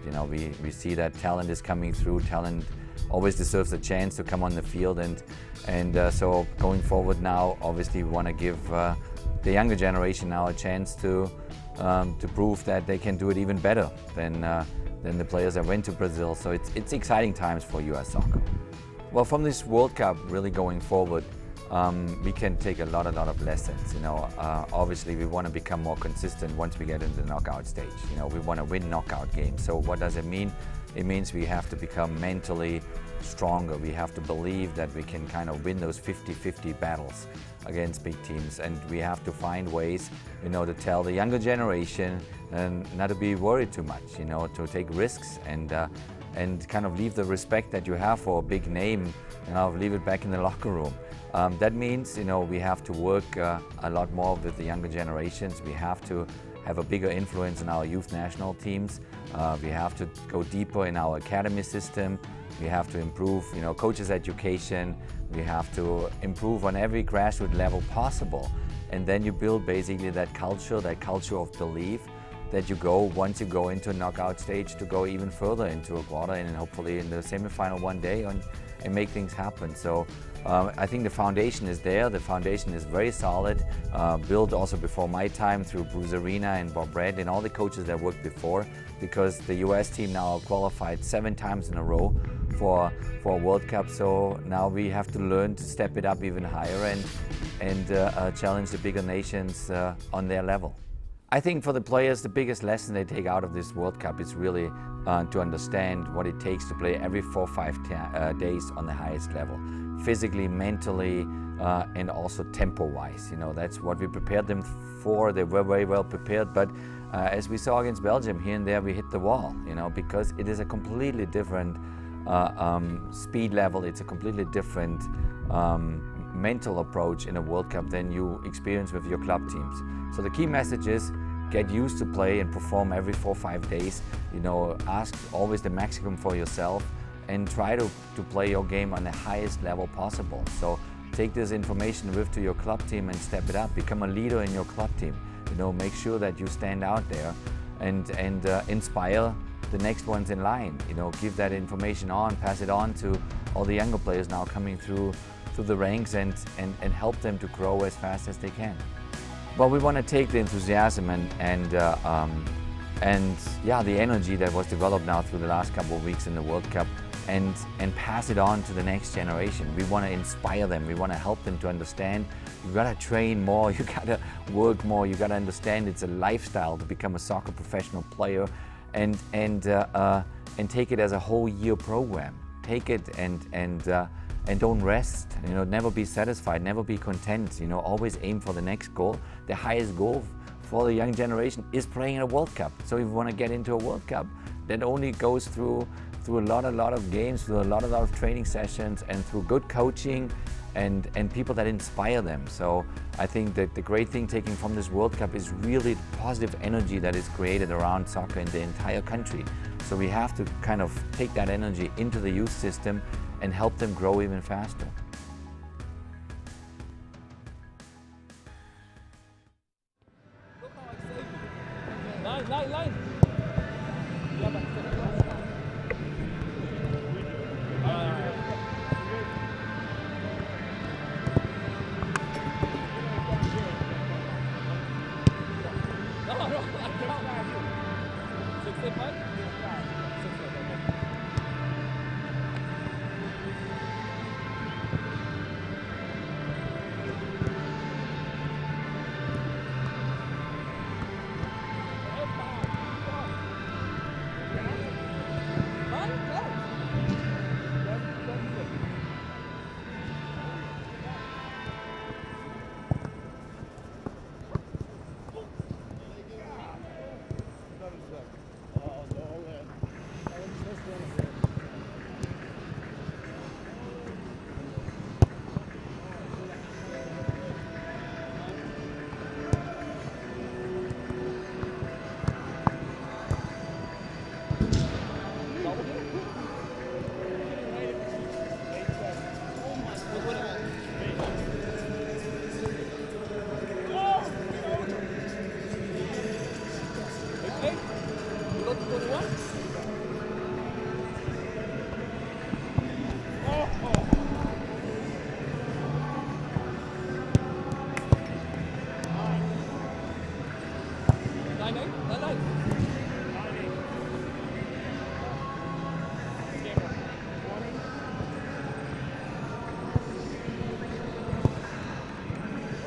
We see that talent is coming through. Talent always deserves a chance to come on the field, and so going forward now, obviously we want to give the younger generation now a chance to prove that they can do it even better than the players that went to Brazil. So it's exciting times for U.S. soccer. Well, from this World Cup, really going forward, we can take a lot of lessons. Obviously we want to become more consistent once we get into the knockout stage. We want to win knockout games. So what does it mean? It means we have to become mentally stronger. We have to believe that we can kind of win those 50-50 battles against big teams, and we have to find ways, to tell the younger generation not to be worried too much, to take risks and kind of leave the respect that you have for a big name, leave it back in the locker room. That means, we have to work a lot more with the younger generations. We have to have a bigger influence in our youth national teams. We have to go deeper in our academy system. We have to improve, coaches' education. We have to improve on every grassroots level possible. And then you build basically that culture of belief that you go, once you go into a knockout stage, to go even further into a quarter and hopefully in the semifinal one day and make things happen. So I think the foundation is there. The foundation is very solid, built also before my time through Bruce Arena and Bob Red and all the coaches that worked before, because the US team now qualified 7 times in a row for a World Cup. So now we have to learn to step it up even higher and challenge the bigger nations on their level. I think for the players, the biggest lesson they take out of this World Cup is really to understand what it takes to play every 4 or 5 days on the highest level, physically, mentally, and also tempo-wise. That's what we prepared them for. They were very well prepared, but as we saw against Belgium, here and there we hit the wall, because it is a completely different speed level. It's a completely different mental approach in a World Cup than you experience with your club teams. So the key message is get used to play and perform every 4 or 5 days. Ask always the maximum for yourself and try to play your game on the highest level possible. So take this information with to your club team and step it up. Become a leader in your club team. Make sure that you stand out there and inspire the next ones in line. Give that information on, pass it on to all the younger players now coming through the ranks and help them to grow as fast as they can. Well, we want to take the enthusiasm and the energy that was developed now through the last couple of weeks in the World Cup and pass it on to the next generation. We want to inspire them. We want to help them to understand you got to train more, you got to work more, you got to understand it's a lifestyle to become a soccer professional player and take it as a whole year program. Take it and don't rest. Never be satisfied, never be content. Always aim for the next goal. The highest goal for the young generation is playing in a World Cup. So if you want to get into a World Cup, that only goes through a lot of games, through a lot of training sessions, and through good coaching and people that inspire them. So I think that the great thing taking from this World Cup is really the positive energy that is created around soccer in the entire country. So we have to kind of take that energy into the youth system and help them grow even faster. Line.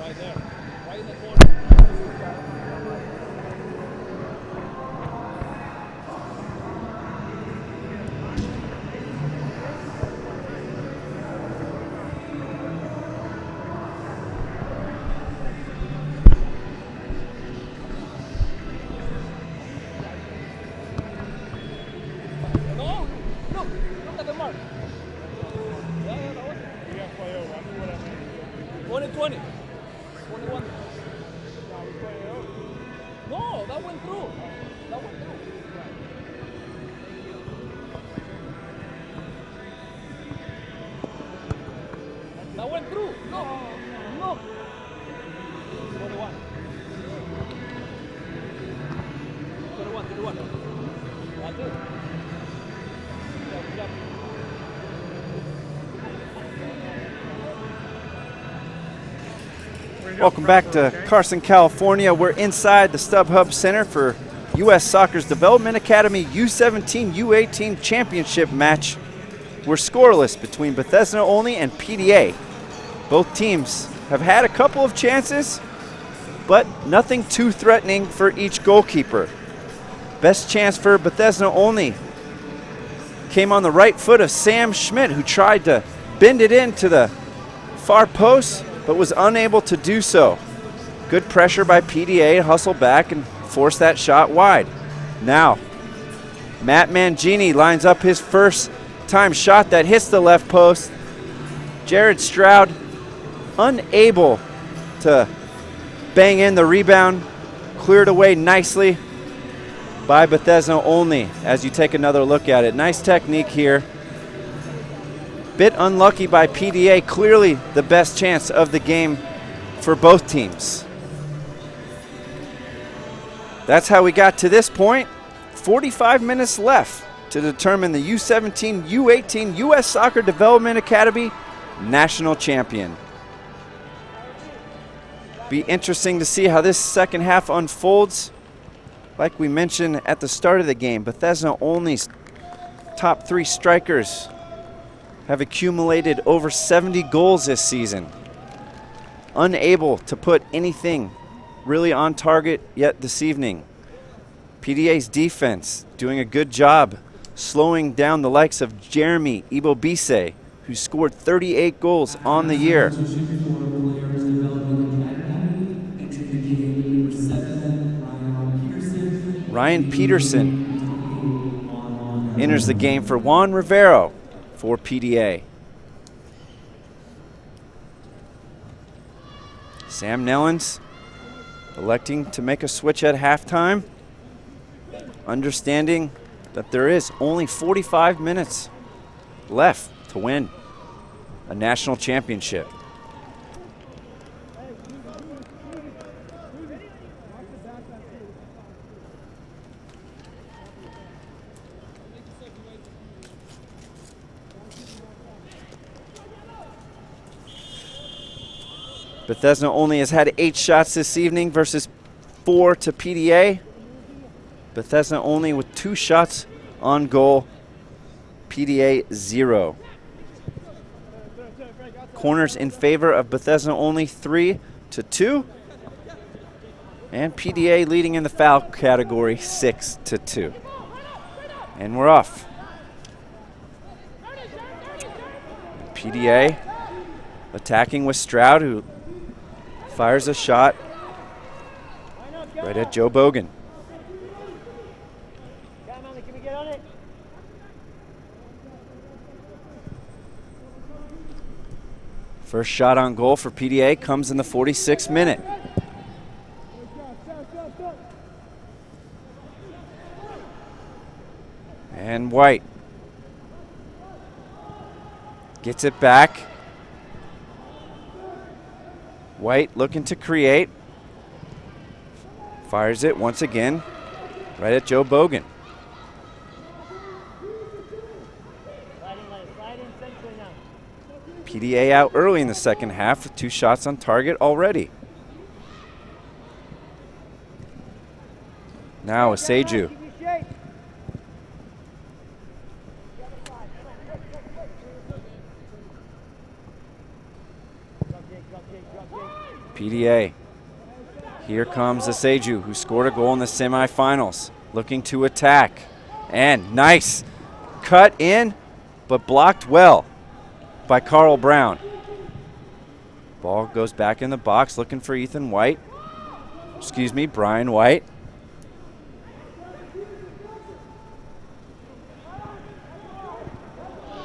right there. Right in the corner. No, look at the mark. Yeah, that was. You got play over. I knew what I meant. 20. 21. No, that went through. That went through. That went through. Look. Look. 21. 21. That's it. Welcome back to Carson, California. We're inside the StubHub Center for U.S. Soccer's Development Academy U-17 U-18 championship match. We're scoreless between Bethesda-Olney and PDA. Both teams have had a couple of chances, but nothing too threatening for each goalkeeper. Best chance for Bethesda-Olney came on the right foot of Sam Schmidt, who tried to bend it into the far post, but was unable to do so. Good pressure by PDA to hustle back and force that shot wide. Now, Matt Mangini lines up his first time shot that hits the left post. Jared Stroud unable to bang in the rebound, cleared away nicely by Bethesda-Olney as you take another look at it. Nice technique here. Bit unlucky by PDA, clearly the best chance of the game for both teams. That's how we got to this point. 45 minutes left to determine the U-17 U-18 U.S. Soccer Development Academy national champion. Be interesting to see how this second half unfolds. Like we mentioned at the start of the game, Bethesda-Olney's top three strikers have accumulated over 70 goals this season. Unable to put anything really on target yet this evening. PDA's defense doing a good job slowing down the likes of Jeremy Ibobise, who scored 38 goals on the year. Ryan Peterson enters the game for Juan Rivero for PDA. Sam Nellens electing to make a switch at halftime, understanding that there is only 45 minutes left to win a national championship. Bethesda-Olney has had 8 shots this evening versus 4 to PDA. Bethesda-Olney with 2 shots on goal, PDA 0. Corners in favor of Bethesda-Olney 3-2. And PDA leading in the foul category 6-2. And we're off. PDA attacking with Stroud, who fires a shot right at Joe Bogan. First shot on goal for PDA comes in the 46th minute. And White gets it back. White looking to create. Fires it once again right at Joe Bogan. PDA out early in the second half with 2 shots on target already. Now Aseju. PDA. Here comes Aseju, who scored a goal in the semifinals, looking to attack. And nice cut in, but blocked well by Carl Brown. Ball goes back in the box, looking for Brian White.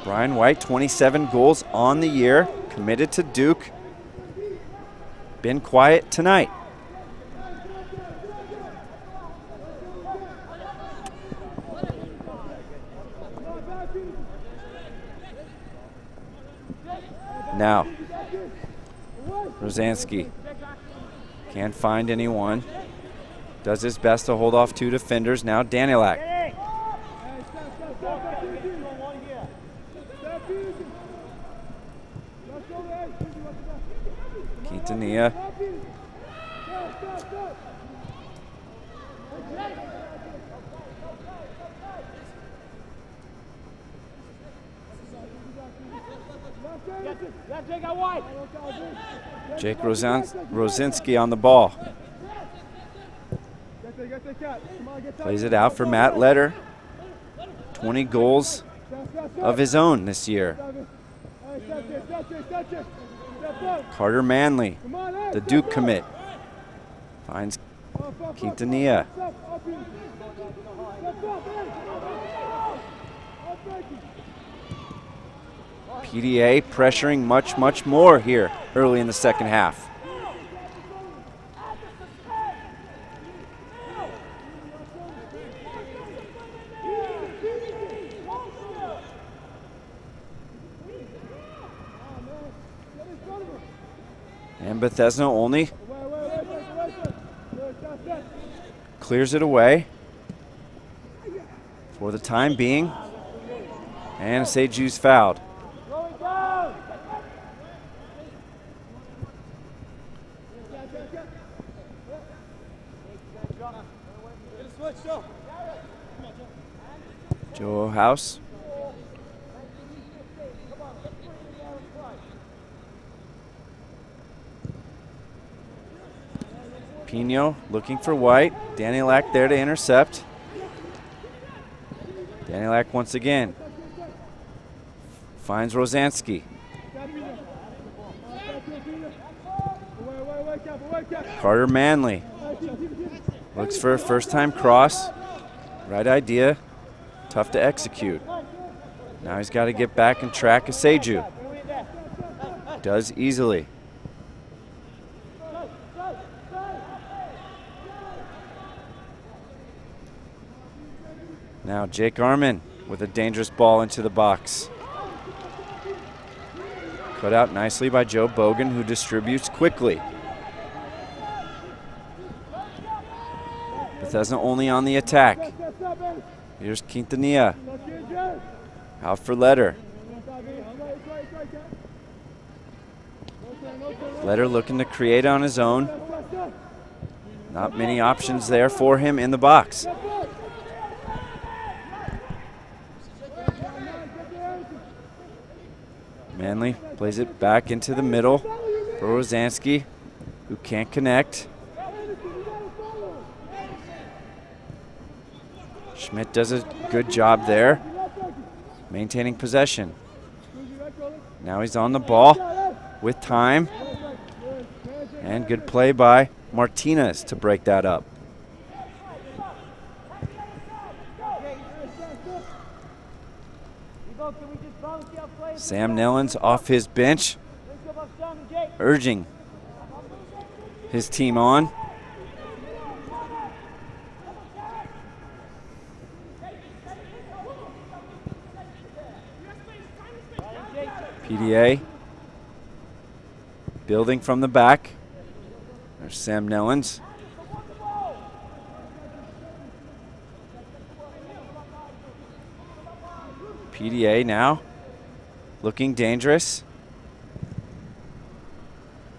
Brian White, 27 goals on the year, committed to Duke. Been quiet tonight. Now, Rosansky can't find anyone. Does his best to hold off two defenders. Now Danilak. Quintanilla. Jake Rosinski on the ball. Plays it out for Matt Letter. 20 goals of his own this year. Carter Manley, the Duke commit, finds Quintanilla. PDA pressuring much more here early in the second half. And Bethesda-Olney clears it away for the time being. And Seju's fouled. Joe House. Pino looking for White. Danilak there to intercept. Danilak once again finds Rosansky. Carter Manley looks for a first-time cross. Right idea, tough to execute. Now he's got to get back and track Aseju. Does easily. Now Jake Arman with a dangerous ball into the box. Cut out nicely by Joe Bogan, who distributes quickly. Bethesda-Olney on the attack. Here's Quintanilla. Out for Letter. Letter looking to create on his own. Not many options there for him in the box. Manley plays it back into the middle for Rosansky, who can't connect. Schmidt does a good job there, maintaining possession. Now he's on the ball with time. And good play by Martinez to break that up. Sam Nellens off his bench, urging his team on. PDA building from the back. There's Sam Nellens. PDA now looking dangerous.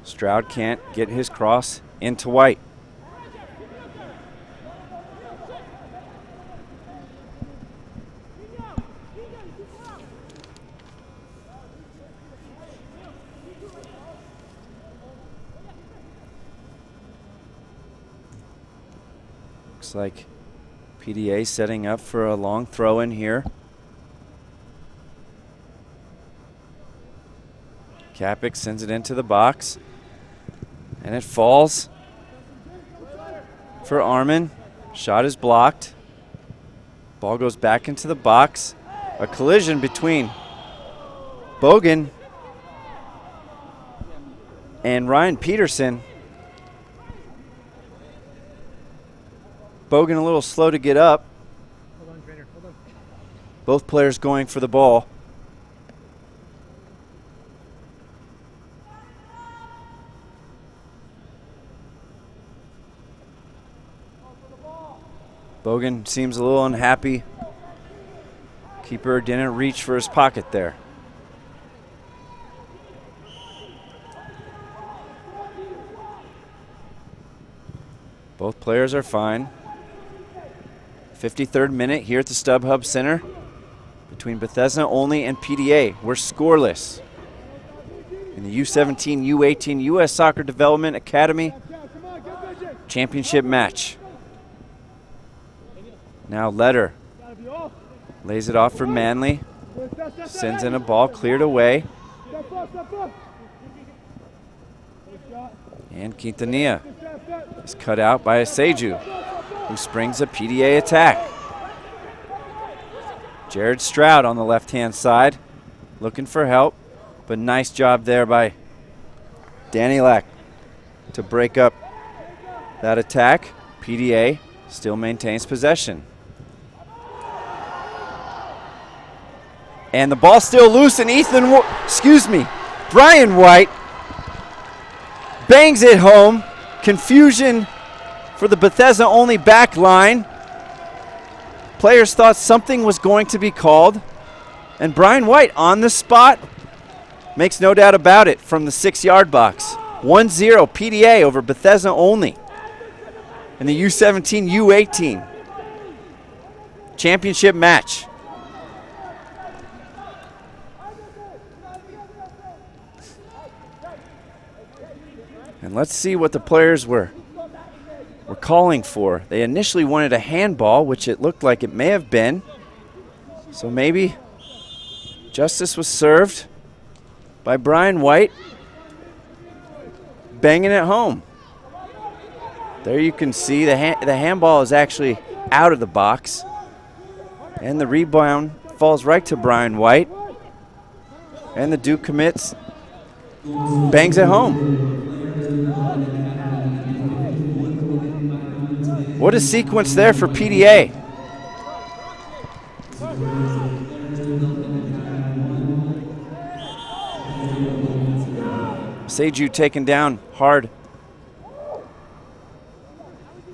Stroud can't get his cross into White. Looks like PDA setting up for a long throw in here. Kapik sends it into the box, and it falls for Armin. Shot is blocked. Ball goes back into the box. A collision between Bogan and Ryan Peterson. Bogan a little slow to get up. Hold on, trainer. Hold on. Both players going for the ball. Bogan seems a little unhappy. Keeper didn't reach for his pocket there. Both players are fine. 53rd minute here at the StubHub Center between Bethesda-Olney and PDA. We're scoreless in the U-17, U-18 U.S. Soccer Development Academy championship match. Now Letter lays it off for Manley. Sends in a ball cleared away. And Quintanilla is cut out by Aseju, who springs a PDA attack. Jared Stroud on the left-hand side, looking for help, but nice job there by Danny Lack to break up that attack. PDA still maintains possession. And the ball's still loose, and Brian White bangs it home. Confusion for the Bethesda-Olney back line. Players thought something was going to be called, and Brian White on the spot makes no doubt about it from the 6-yard box. 1-0 PDA over Bethesda-Olney in the U-17 U-18 championship match. And let's see what the players were calling for. They initially wanted a handball, which it looked like it may have been. So maybe justice was served by Brian White banging it home. There you can see the handball is actually out of the box. And the rebound falls right to Brian White. And the Duke commits, bangs it home. What a sequence there for PDA. Seju taken down hard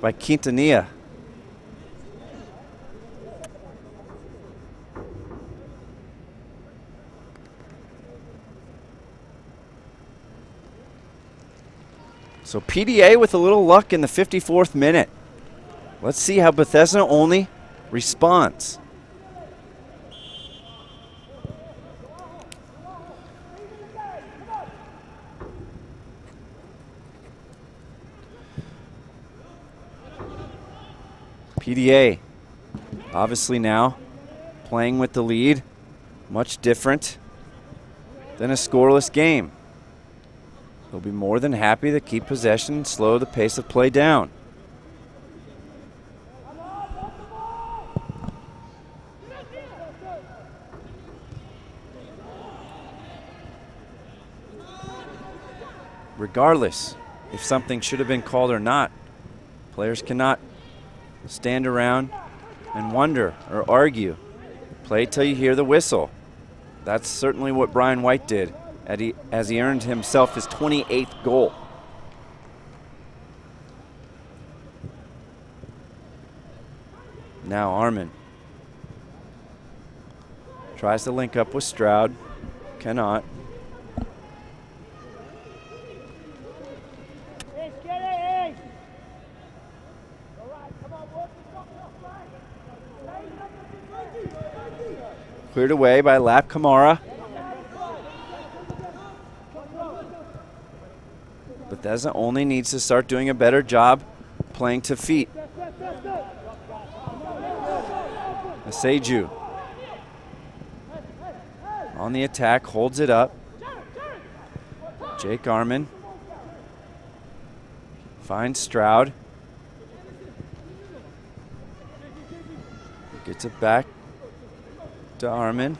by Quintanilla. So PDA with a little luck in the 54th minute. Let's see how Bethesda-Olney responds. PDA obviously now playing with the lead, much different than a scoreless game. They'll be more than happy to keep possession and slow the pace of play down. Regardless if something should have been called or not, players cannot stand around and wonder or argue. Play till you hear the whistle. That's certainly what Brian White did as he earned himself his 28th goal. Now Armin tries to link up with Stroud, cannot. Cleared away by Lap Kamara. Bethesda only needs to start doing a better job playing to feet. Aseju on the attack, holds it up. Jake Armin finds Stroud. Gets it back to Armin.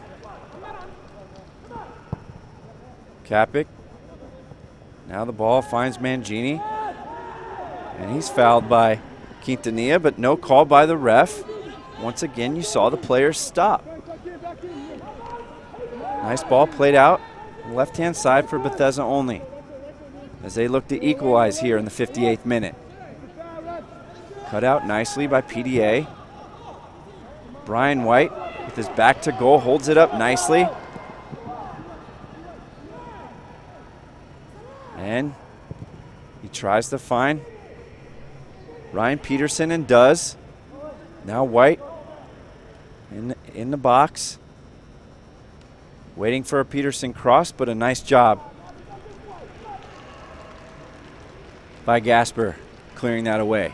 Kapik. Now the ball finds Mangini. And he's fouled by Quintanilla, but no call by the ref. Once again, you saw the players stop. Nice ball played out left-hand side for Bethesda-Olney as they look to equalize here in the 58th minute. Cut out nicely by PDA. Brian White with his back to goal holds it up nicely. And he tries to find Ryan Peterson and does. Now White in the box. Waiting for a Peterson cross, but a nice job by Gasper clearing that away.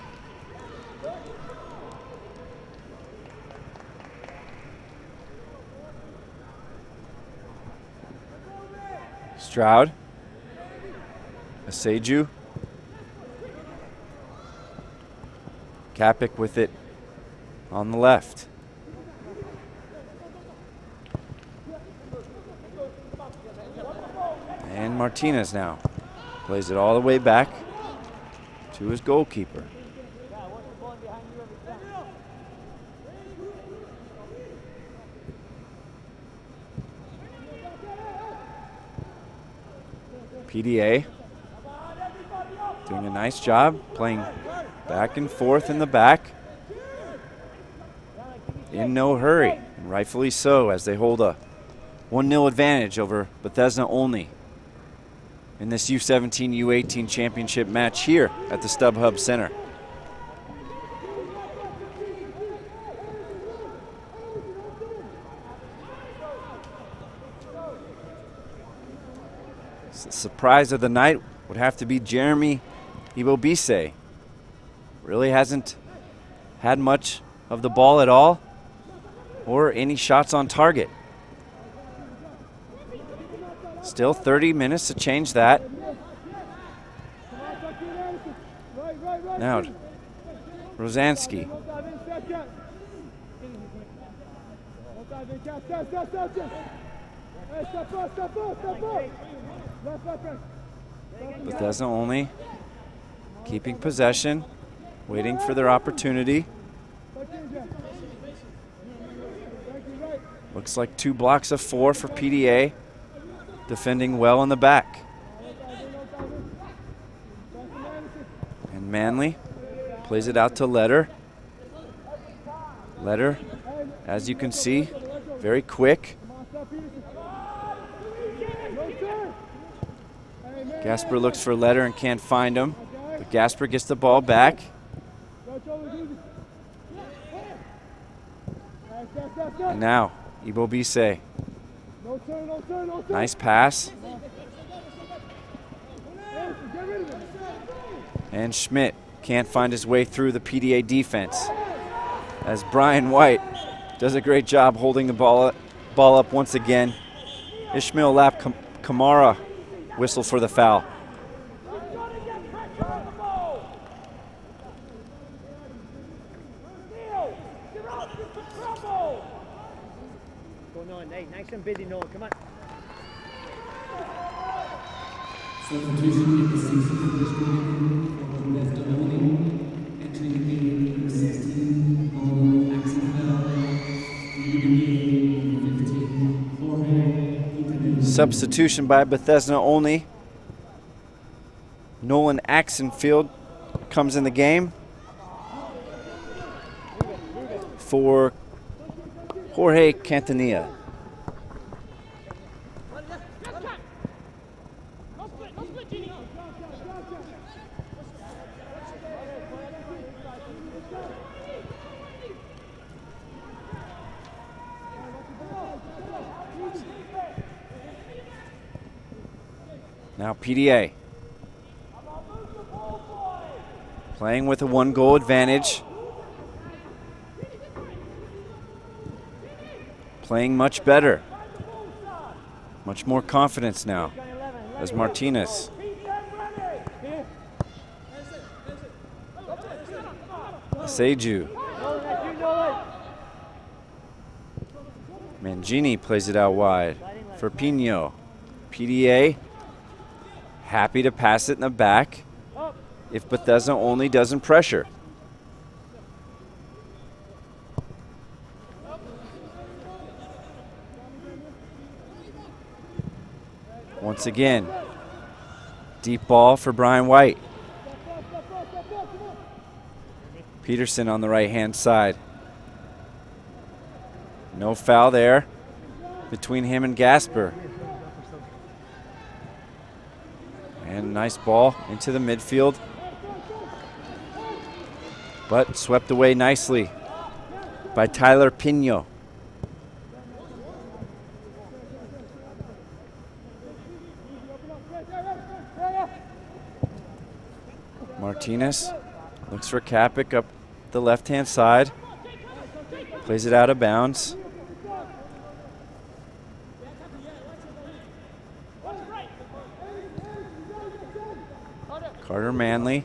Stroud. Aseju. Kapik with it on the left. And Martinez now plays it all the way back to his goalkeeper. PDA doing a nice job playing back and forth in the back. In no hurry, and rightfully so, as they hold a 1-0 advantage over Bethesda-Olney in this U-17 U-18 championship match here at the StubHub Center. The surprise of the night would have to be Jeremy Ibobise. Really hasn't had much of the ball at all or any shots on target. Still 30 minutes to change that. Now, Rosansky. Bethesda-Olney keeping possession, waiting for their opportunity. Looks like 2 blocks of 4 for PDA, defending well in the back. And Manley plays it out to Letter. Letter, as you can see, very quick. Gasper looks for Letter and can't find him, but Gasper gets the ball back. And now, Ibobise. Nice pass. And Schmidt can't find his way through the PDA defense, as Brian White does a great job holding the ball up once again. Ishmael Lap Kamara whistle for the foul. Nice and busy, Nolan. Come on. Substitution by Bethesda-Olney. Nolan Axenfield comes in the game for Jorge Quintanilla. Now PDA playing with a 1-goal advantage. playing much better. Much more confidence now as Martinez. Seju. Mangini plays it out wide for Pino. PDA happy to pass it in the back if Bethesda-Olney doesn't pressure. Once again, deep ball for Brian White. Peterson on the right-hand side. No foul there between him and Gasper. And nice ball into the midfield. But swept away nicely by Tyler Pino. Martinez looks for Kapik up the left-hand side. Plays it out of bounds. Carter Manley.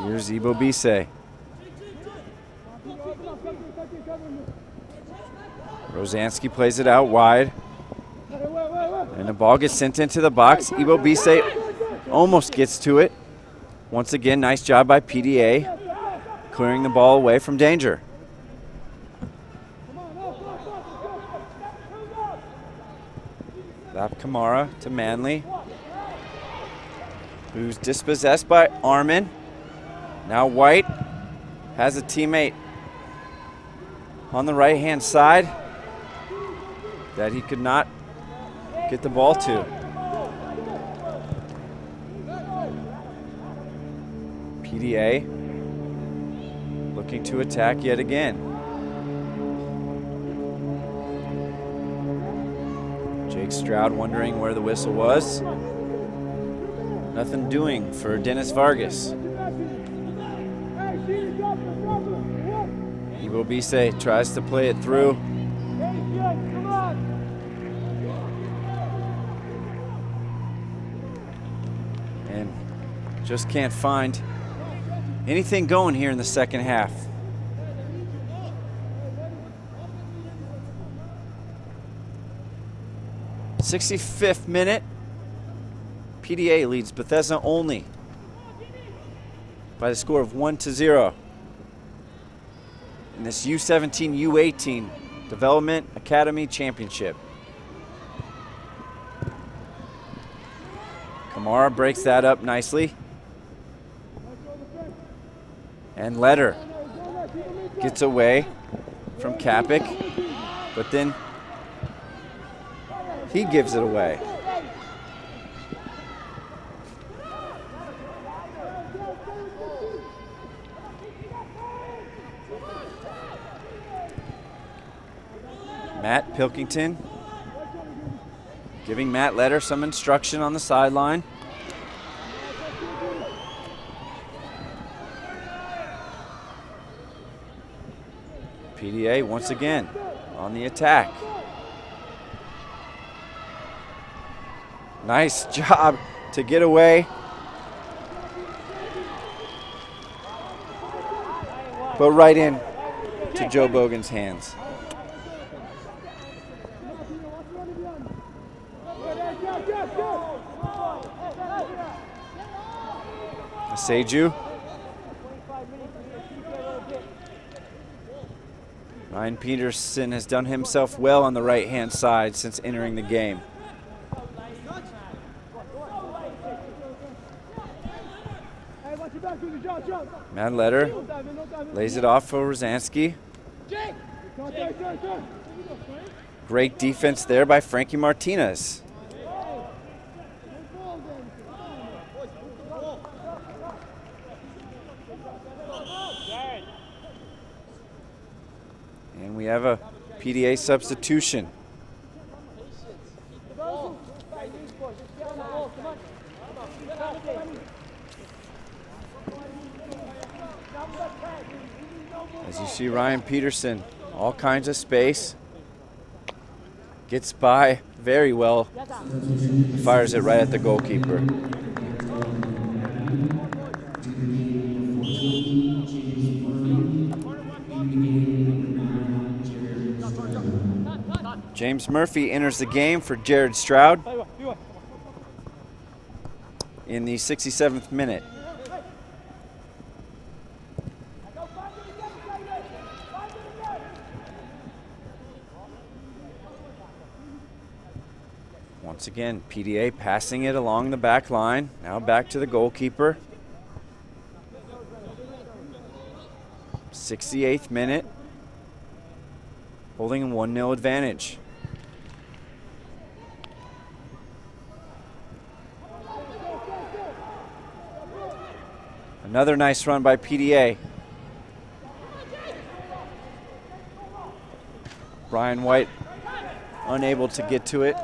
Here's Ibo Bise. Rosansky plays it out wide. And the ball gets sent into the box. Ibo Bise almost gets to it. Once again, nice job by PDA, clearing the ball away from danger. Lap Kamara to Manley, who's dispossessed by Armin. Now White has a teammate on the right-hand side that he could not get the ball to. PDA looking to attack yet again. Jake Stroud wondering where the whistle was. Nothing doing for Dennis Vargas. Ibo Bise tries to play it through. And just can't find anything going here in the second half. '65th minute. PDA leads Bethesda-Olney by the score of 1-0 in this U-17 U-18 Development Academy Championship. Kamara breaks that up nicely. And Letter gets away from Kapik, but then he gives it away. Matt Pilkington giving Matt Letter some instruction on the sideline. PDA once again on the attack. Nice job to get away. But right in to Joe Bogan's hands. Seju. Ryan Peterson has done himself well on the right-hand side since entering the game. Matt Letter lays it off for Rosansky. Great defense there by Frankie Martinez. And we have a PDA substitution. As you see Ryan Peterson, all kinds of space. Gets by very well. Fires it right at the goalkeeper. James Murphy enters the game for Jared Stroud in the 67th minute. Once again, PDA passing it along the back line. Now back to the goalkeeper. 68th minute. Holding a 1-0 advantage. Another nice run by PDA. Brian White unable to get to it.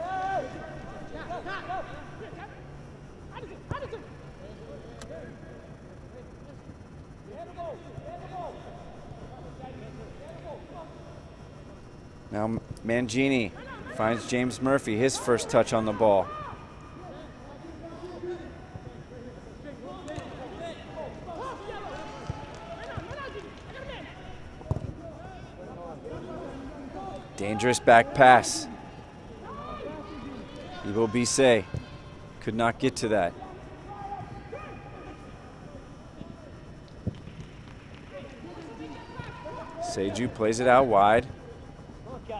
Now Mangini finds James Murphy, his first touch on the ball. Dangerous back pass. Ivo Bisset could not get to that. Seju plays it out wide.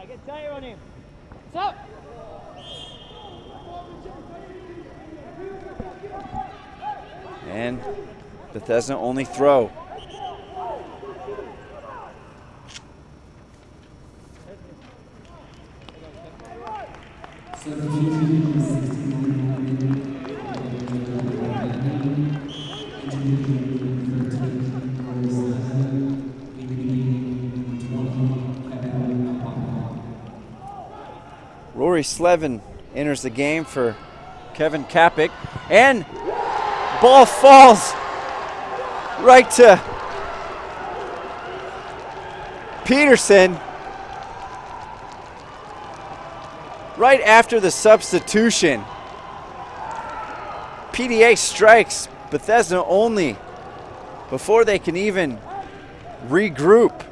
Get tight on him. What's up? And Bethesda-Olney throw. Rory Slevin enters the game for Kevin Kapik, and ball falls right to Peterson right after the substitution. PDA strikes Bethesda-Olney before they can even regroup.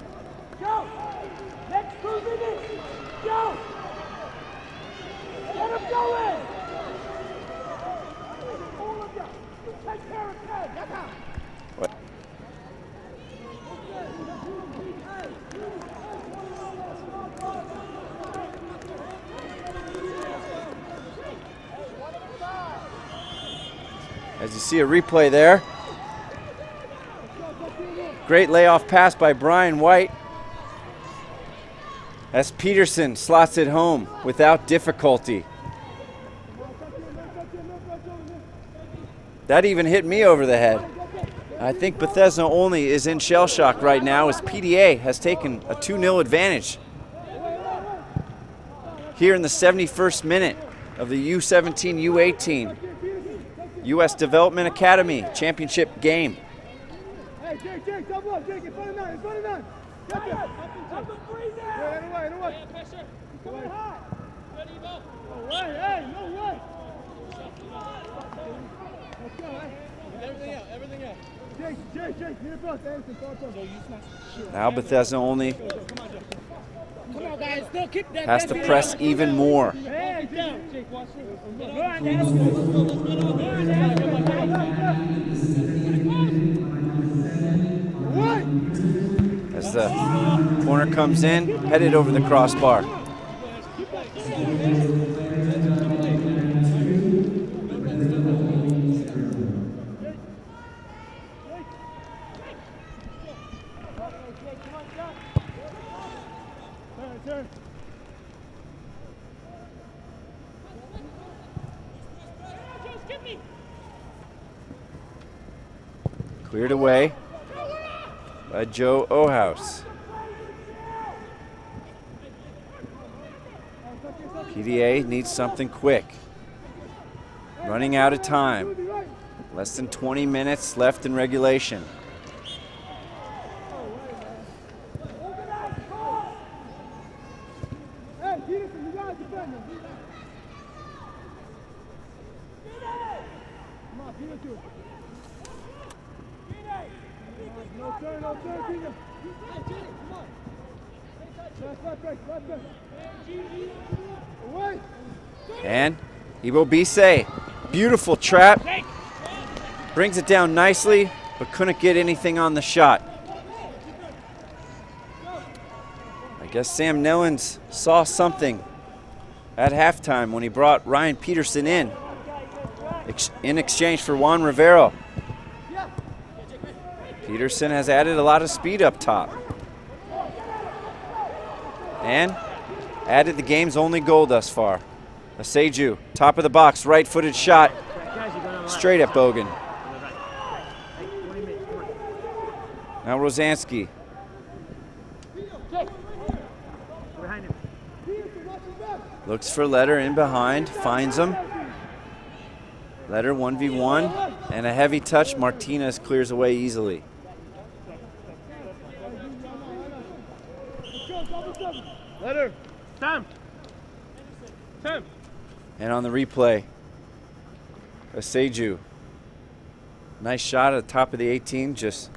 As you see a replay there. Great layoff pass by Brian White. As Peterson slots it home without difficulty. That even hit me over the head. I think Bethesda-Olney is in shell shock right now as PDA has taken a 2-0 advantage here in the 71st minute of the U-17 U-18 U.S. Development Academy Championship game. Hey, Jake, double up, Jake, in front of nine, in front of nine. Get there. Up and free now. Right away. Pressure. Come on, high. Ready, go. No way, hey, no way. Let's go, hey. Everything out. Jake, hit it first, Anderson. Now Bethesda-Olney Come on, guys, still keep that. has to press even more. Hey, Jake, watch As the corner comes in, headed over the crossbar. Cleared away by Joe Ohouse. PDA needs something quick. Running out of time. Less than 20 minutes left in regulation. Peterson, you got to defend him. Come on, Peter, too. No turn, Peter. Come on. Left break. Away. And Ibo Bise, beautiful trap. Brings it down nicely, but couldn't get anything on the shot. I guess Sam Nellens saw something at halftime when he brought Ryan Peterson in exchange for Juan Rivero. Peterson has added a lot of speed up top and added the game's only goal thus far. Aseju, top of the box, right-footed shot, straight at Bogan. Now Rosansky. Looks for Letter in behind, finds him. Letter 1v1, and a heavy touch. Martinez clears away easily. Letter. Sam. And on the replay, Aseju. Nice shot at the top of the 18, just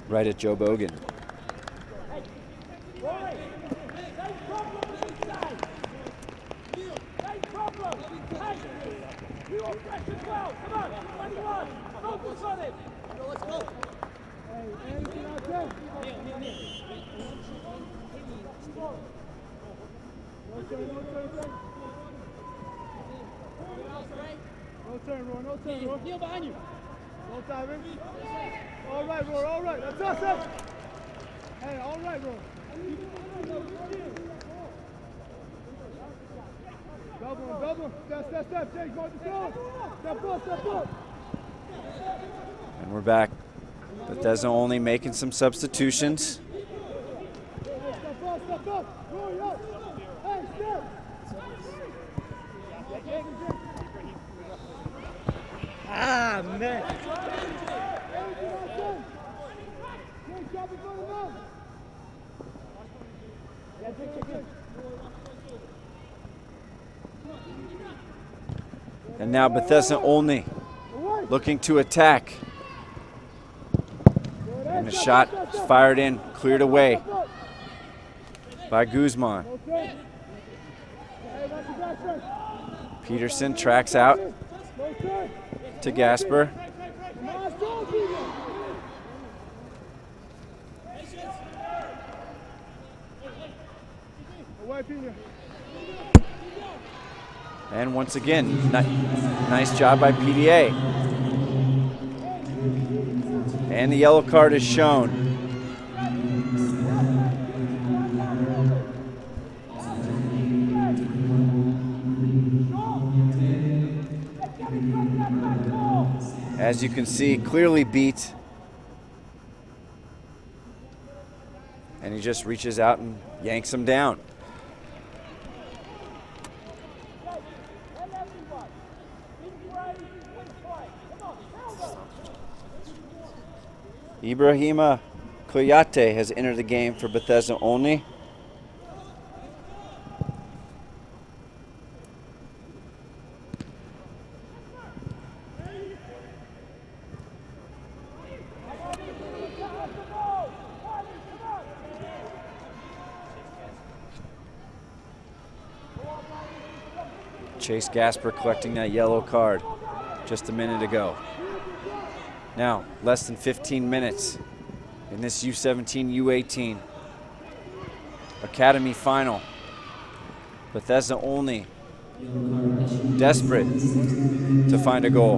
right at Joe Bogan. No turn, Roy. Kneel behind you. No time, all right, Roy, all right. That's us, Hey, all right, Roy. Double. Step. Jake, go to the Step up. And we're back. Bethesda-Olney making some substitutions. Step up. Roy, up. Hey, step. Ah, man. And now Bethesda-Olney looking to attack. And the shot is fired in, cleared away by Guzman. Peterson tracks out to Gasper. And once again, nice job by PDA. And the yellow card is shown. As you can see, clearly beat. And he just reaches out and yanks him down. Ibrahima Koyate has entered the game for Bethesda-Olney. Chase Gasper collecting that yellow card just a minute ago. Now, less than 15 minutes in this U-17, U-18 Academy final. Bethesda-Olney desperate to find a goal.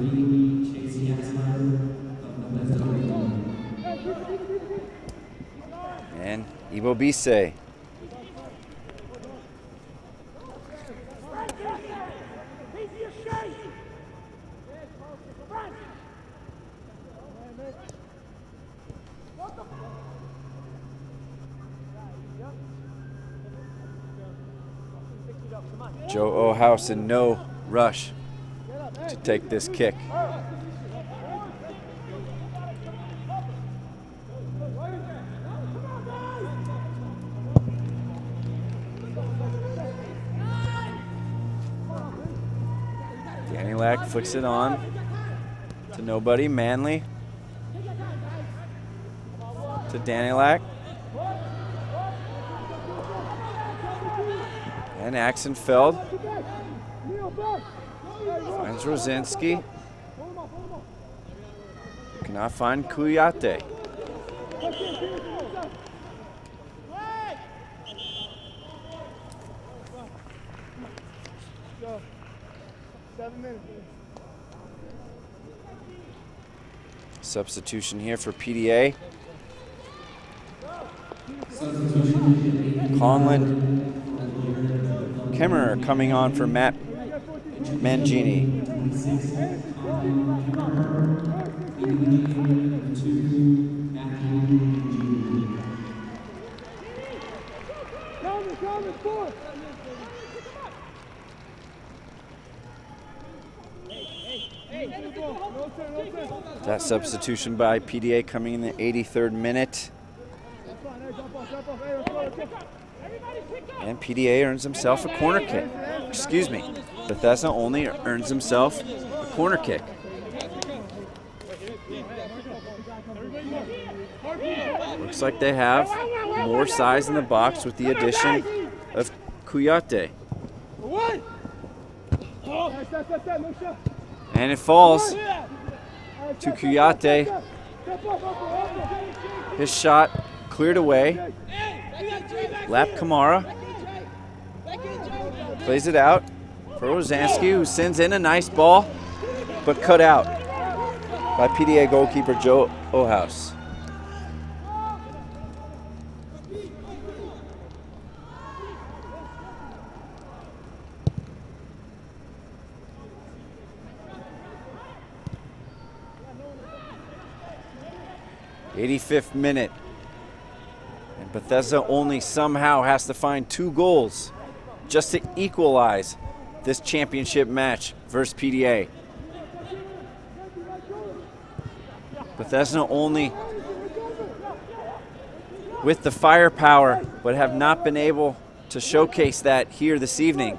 And Ibo Bise. Joe Ohouse in no rush to take this kick. Danilak flicks it on to nobody. Manley to Danilak. And Axenfeld finds Rosinski. Cannot find Kuyate. Go. 7 minutes. Substitution here for PDA. Conlon Kemmerer coming on for Matt Mangini. That substitution by PDA coming in the 83rd minute. And PDA earns himself a corner kick. Excuse me. Bethesda-Olney earns himself a corner kick. Looks like they have more size in the box with the addition of Kuyate. And it falls to Kuyate. His shot cleared away. Lap Kamara plays it out for Rosinski, who sends in a nice ball, but cut out by PDA goalkeeper Joe Ohaus. '85th minute. And Bethesda-Olney somehow has to find 2 goals just to equalize this championship match versus PDA. Bethesda-Olney with the firepower, but have not been able to showcase that here this evening.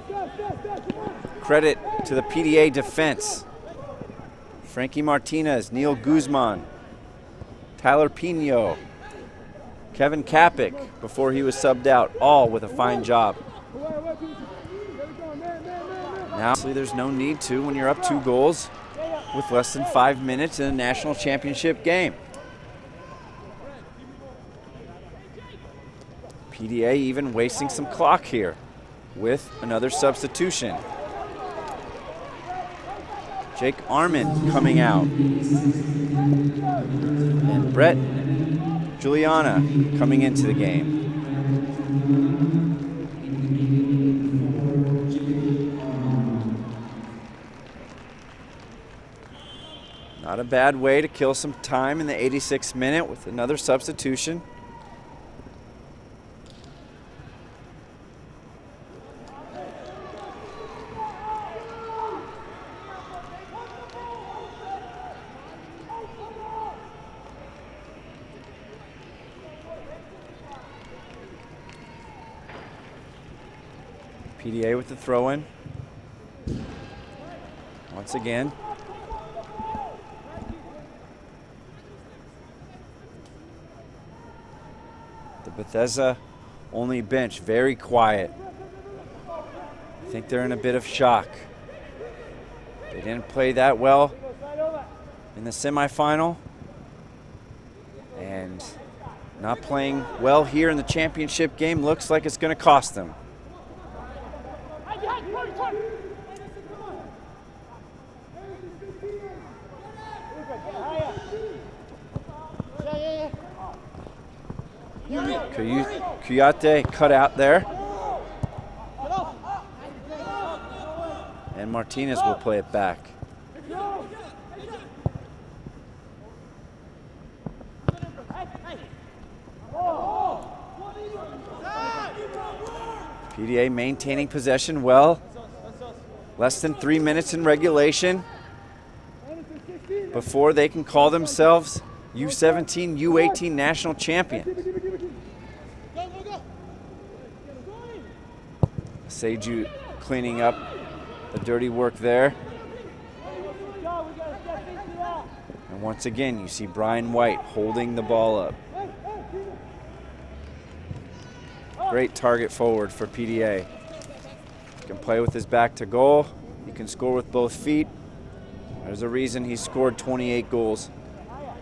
Credit to the PDA defense. Frankie Martinez, Neil Guzman, Tyler Pino, Kevin Kapik, before he was subbed out, all with a fine job. Now, obviously, there's no need to when you're up 2 goals with less than 5 minutes in a national championship game. PDA even wasting some clock here with another substitution. Jake Armand coming out. And Brett Juliana coming into the game. Not a bad way to kill some time in the 86th minute with another substitution. PDA with the throw-in. Once again. The Bethesda-Olney bench, very quiet. I think they're in a bit of shock. They didn't play that well in the semifinal. And not playing well here in the championship game looks like it's going to cost them. Kuyate cut out there. And Martinez will play it back. PDA maintaining possession well. Less than 3 minutes in regulation before they can call themselves U-17, U-18 national champions. Seiju cleaning up the dirty work there. And once again, you see Brian White holding the ball up. Great target forward for PDA. He can play with his back to goal. He can score with both feet. There's a reason he scored 28 goals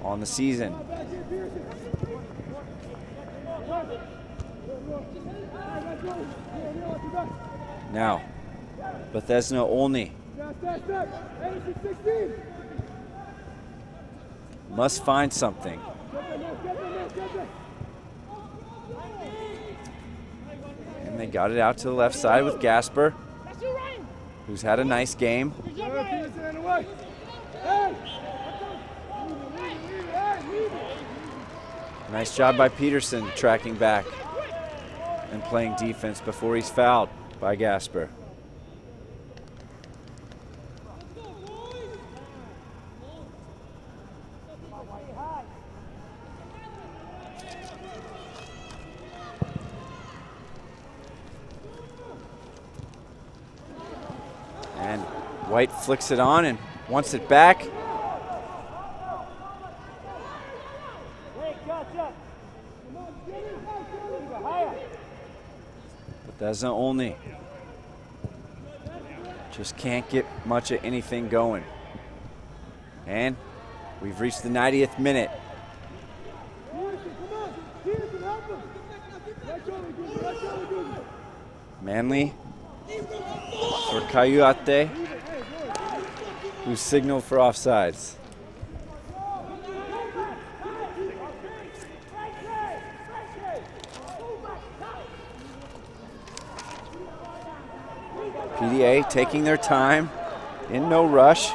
on the season. Now, Bethesda-Olney must find something. And they got it out to the left side with Gasper, who's had a nice game. Nice job by Peterson tracking back and playing defense before he's fouled by Gasper. And White flicks it on and wants it back. Bethesda-Olney just can't get much of anything going. And we've reached the 90th minute. Manley for Coyote, who signaled for offsides. PDA taking their time, in no rush.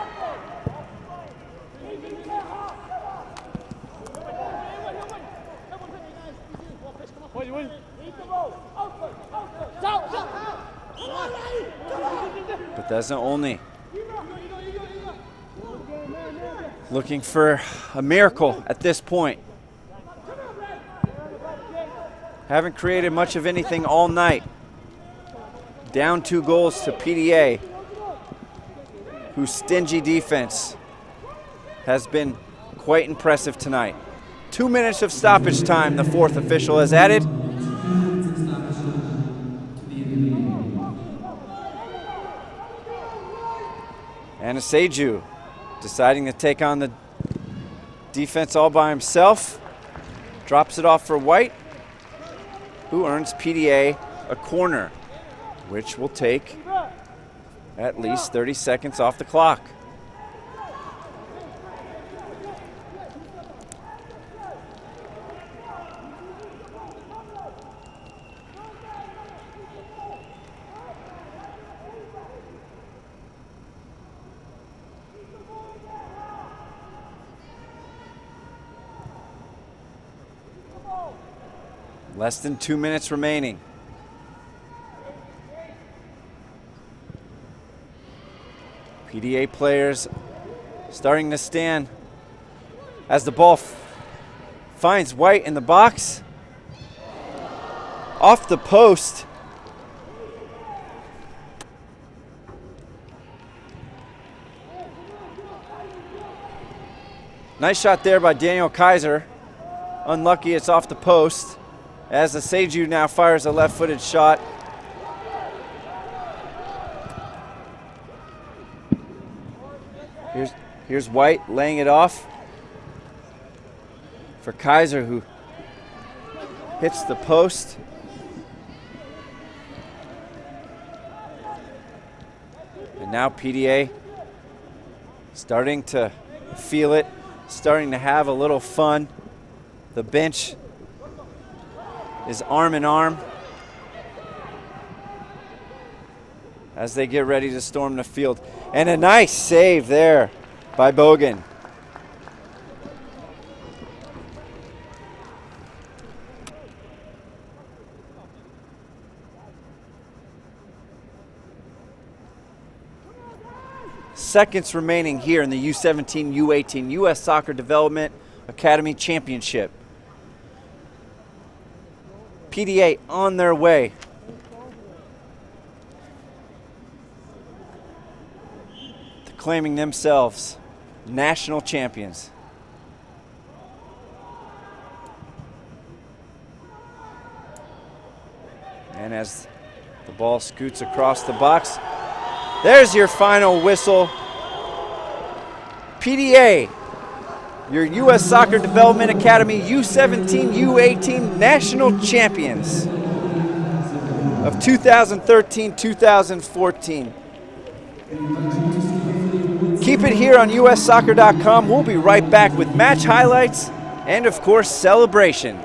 Bethesda-Olney looking for a miracle at this point. Haven't created much of anything all night. Down 2 goals to PDA, whose stingy defense has been quite impressive tonight. 2 minutes of stoppage time, the fourth official has added. Anaseju deciding to take on the defense all by himself. Drops it off for White, who earns PDA a corner, which will take at least 30 seconds off the clock. Less than 2 minutes remaining. PDA players starting to stand as the ball finds White in the box. Off the post. Nice shot there by Daniel Kaiser. Unlucky it's off the post, as the Seiju now fires a left-footed shot. Here's White laying it off for Kaiser, who hits the post. And now PDA starting to feel it, starting to have a little fun. The bench is arm in arm as they get ready to storm the field. And a nice save there by Bogan. Seconds remaining here in the U-17, U-18 U.S. Soccer Development Academy Championship. PDA on their way. To claiming themselves national champions. as the ball scoots across the box. There's your final whistle. PDA, your U.S. Soccer Development Academy U-17, U-18 national champions of 2013-2014. Keep it here on ussoccer.com. We'll be right back with match highlights and, of course, celebration.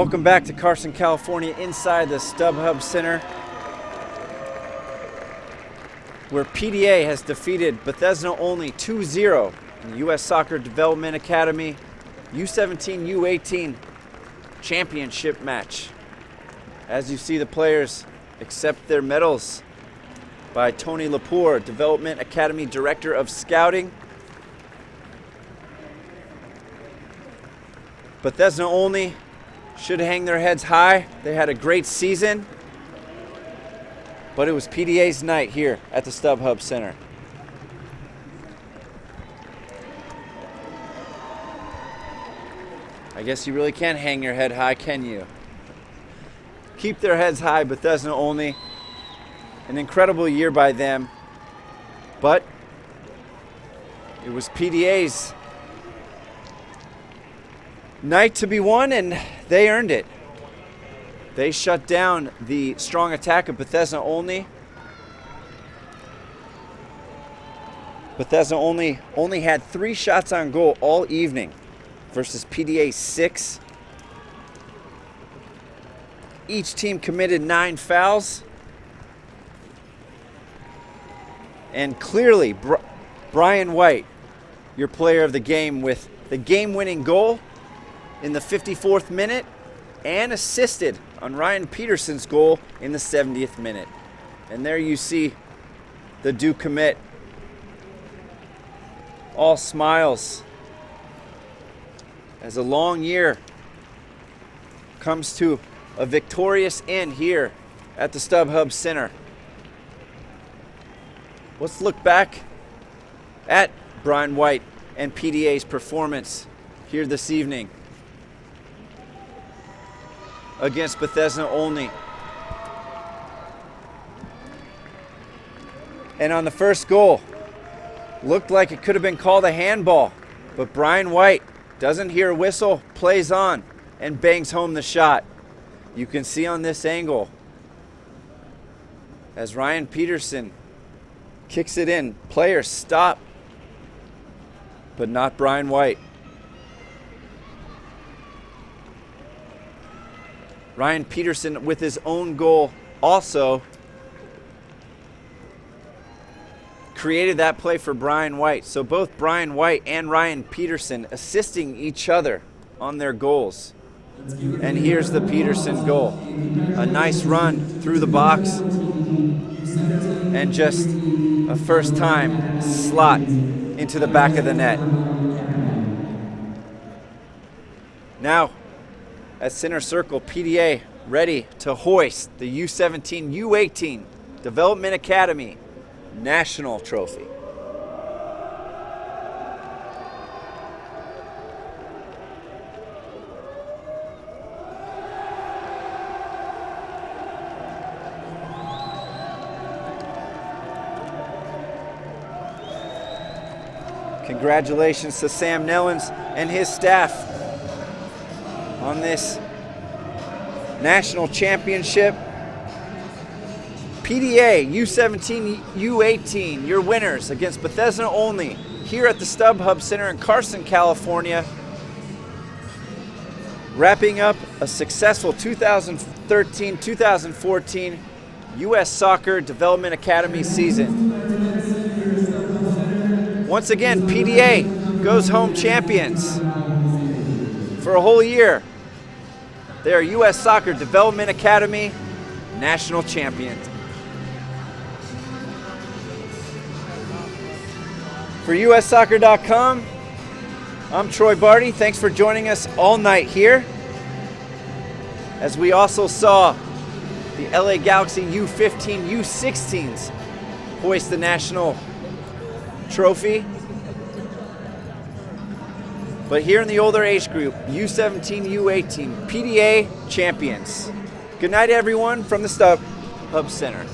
Welcome back to Carson, California, inside the StubHub Center, where PDA has defeated Bethesda-Olney 2-0 in the U.S. Soccer Development Academy U-17 U-18 championship match. As you see, the players accept their medals by Tony Lepore, Development Academy Director of Scouting. Bethesda-Olney should hang their heads high. They had a great season, but it was PDA's night here at the StubHub Center. I guess you really can't hang your head high, can you? Keep their heads high, Bethesda-Olney. An incredible year by them, but it was PDA's night to be won, and they earned it. They shut down the strong attack of Bethesda-Olney. Bethesda-Olney only had 3 shots on goal all evening versus PDA's 6. Each team committed 9 fouls. And clearly, Brian White, your player of the game, with the game-winning goal in the 54th minute and assisted on Ryan Peterson's goal in the 70th minute. And there you see the Duke commit. All smiles as a long year comes to a victorious end here at the StubHub Center. Let's look back at Brian White and PDA's performance here this evening against Bethesda-Olney. And on the first goal, looked like it could have been called a handball, but Brian White doesn't hear a whistle, plays on, and bangs home the shot. You can see on this angle as Ryan Peterson kicks it in. Players stop, but not Brian White. Ryan Peterson with his own goal also created that play for Brian White. So both Brian White and Ryan Peterson assisting each other on their goals. And here's the Peterson goal. A nice run through the box and just a first time slot into the back of the net. Now, at center circle, PDA ready to hoist the U-17 U-18 Development Academy National Trophy. Congratulations to Sam Nellens and his staff on this national championship. PDA U-17 U-18, your winners against Bethesda-Olney here at the StubHub Center in Carson, California. Wrapping up a successful 2013-2014 U.S. Soccer Development Academy season. Once again, PDA goes home champions for a whole year. They are U.S. Soccer Development Academy national champions. For USsoccer.com, I'm Troy Barty. Thanks for joining us all night here, as we also saw the LA Galaxy U-15 U-16s hoist the national trophy. But here in the older age group, U-17 U-18 PDA champions. Good night, everyone, from the StubHub Center.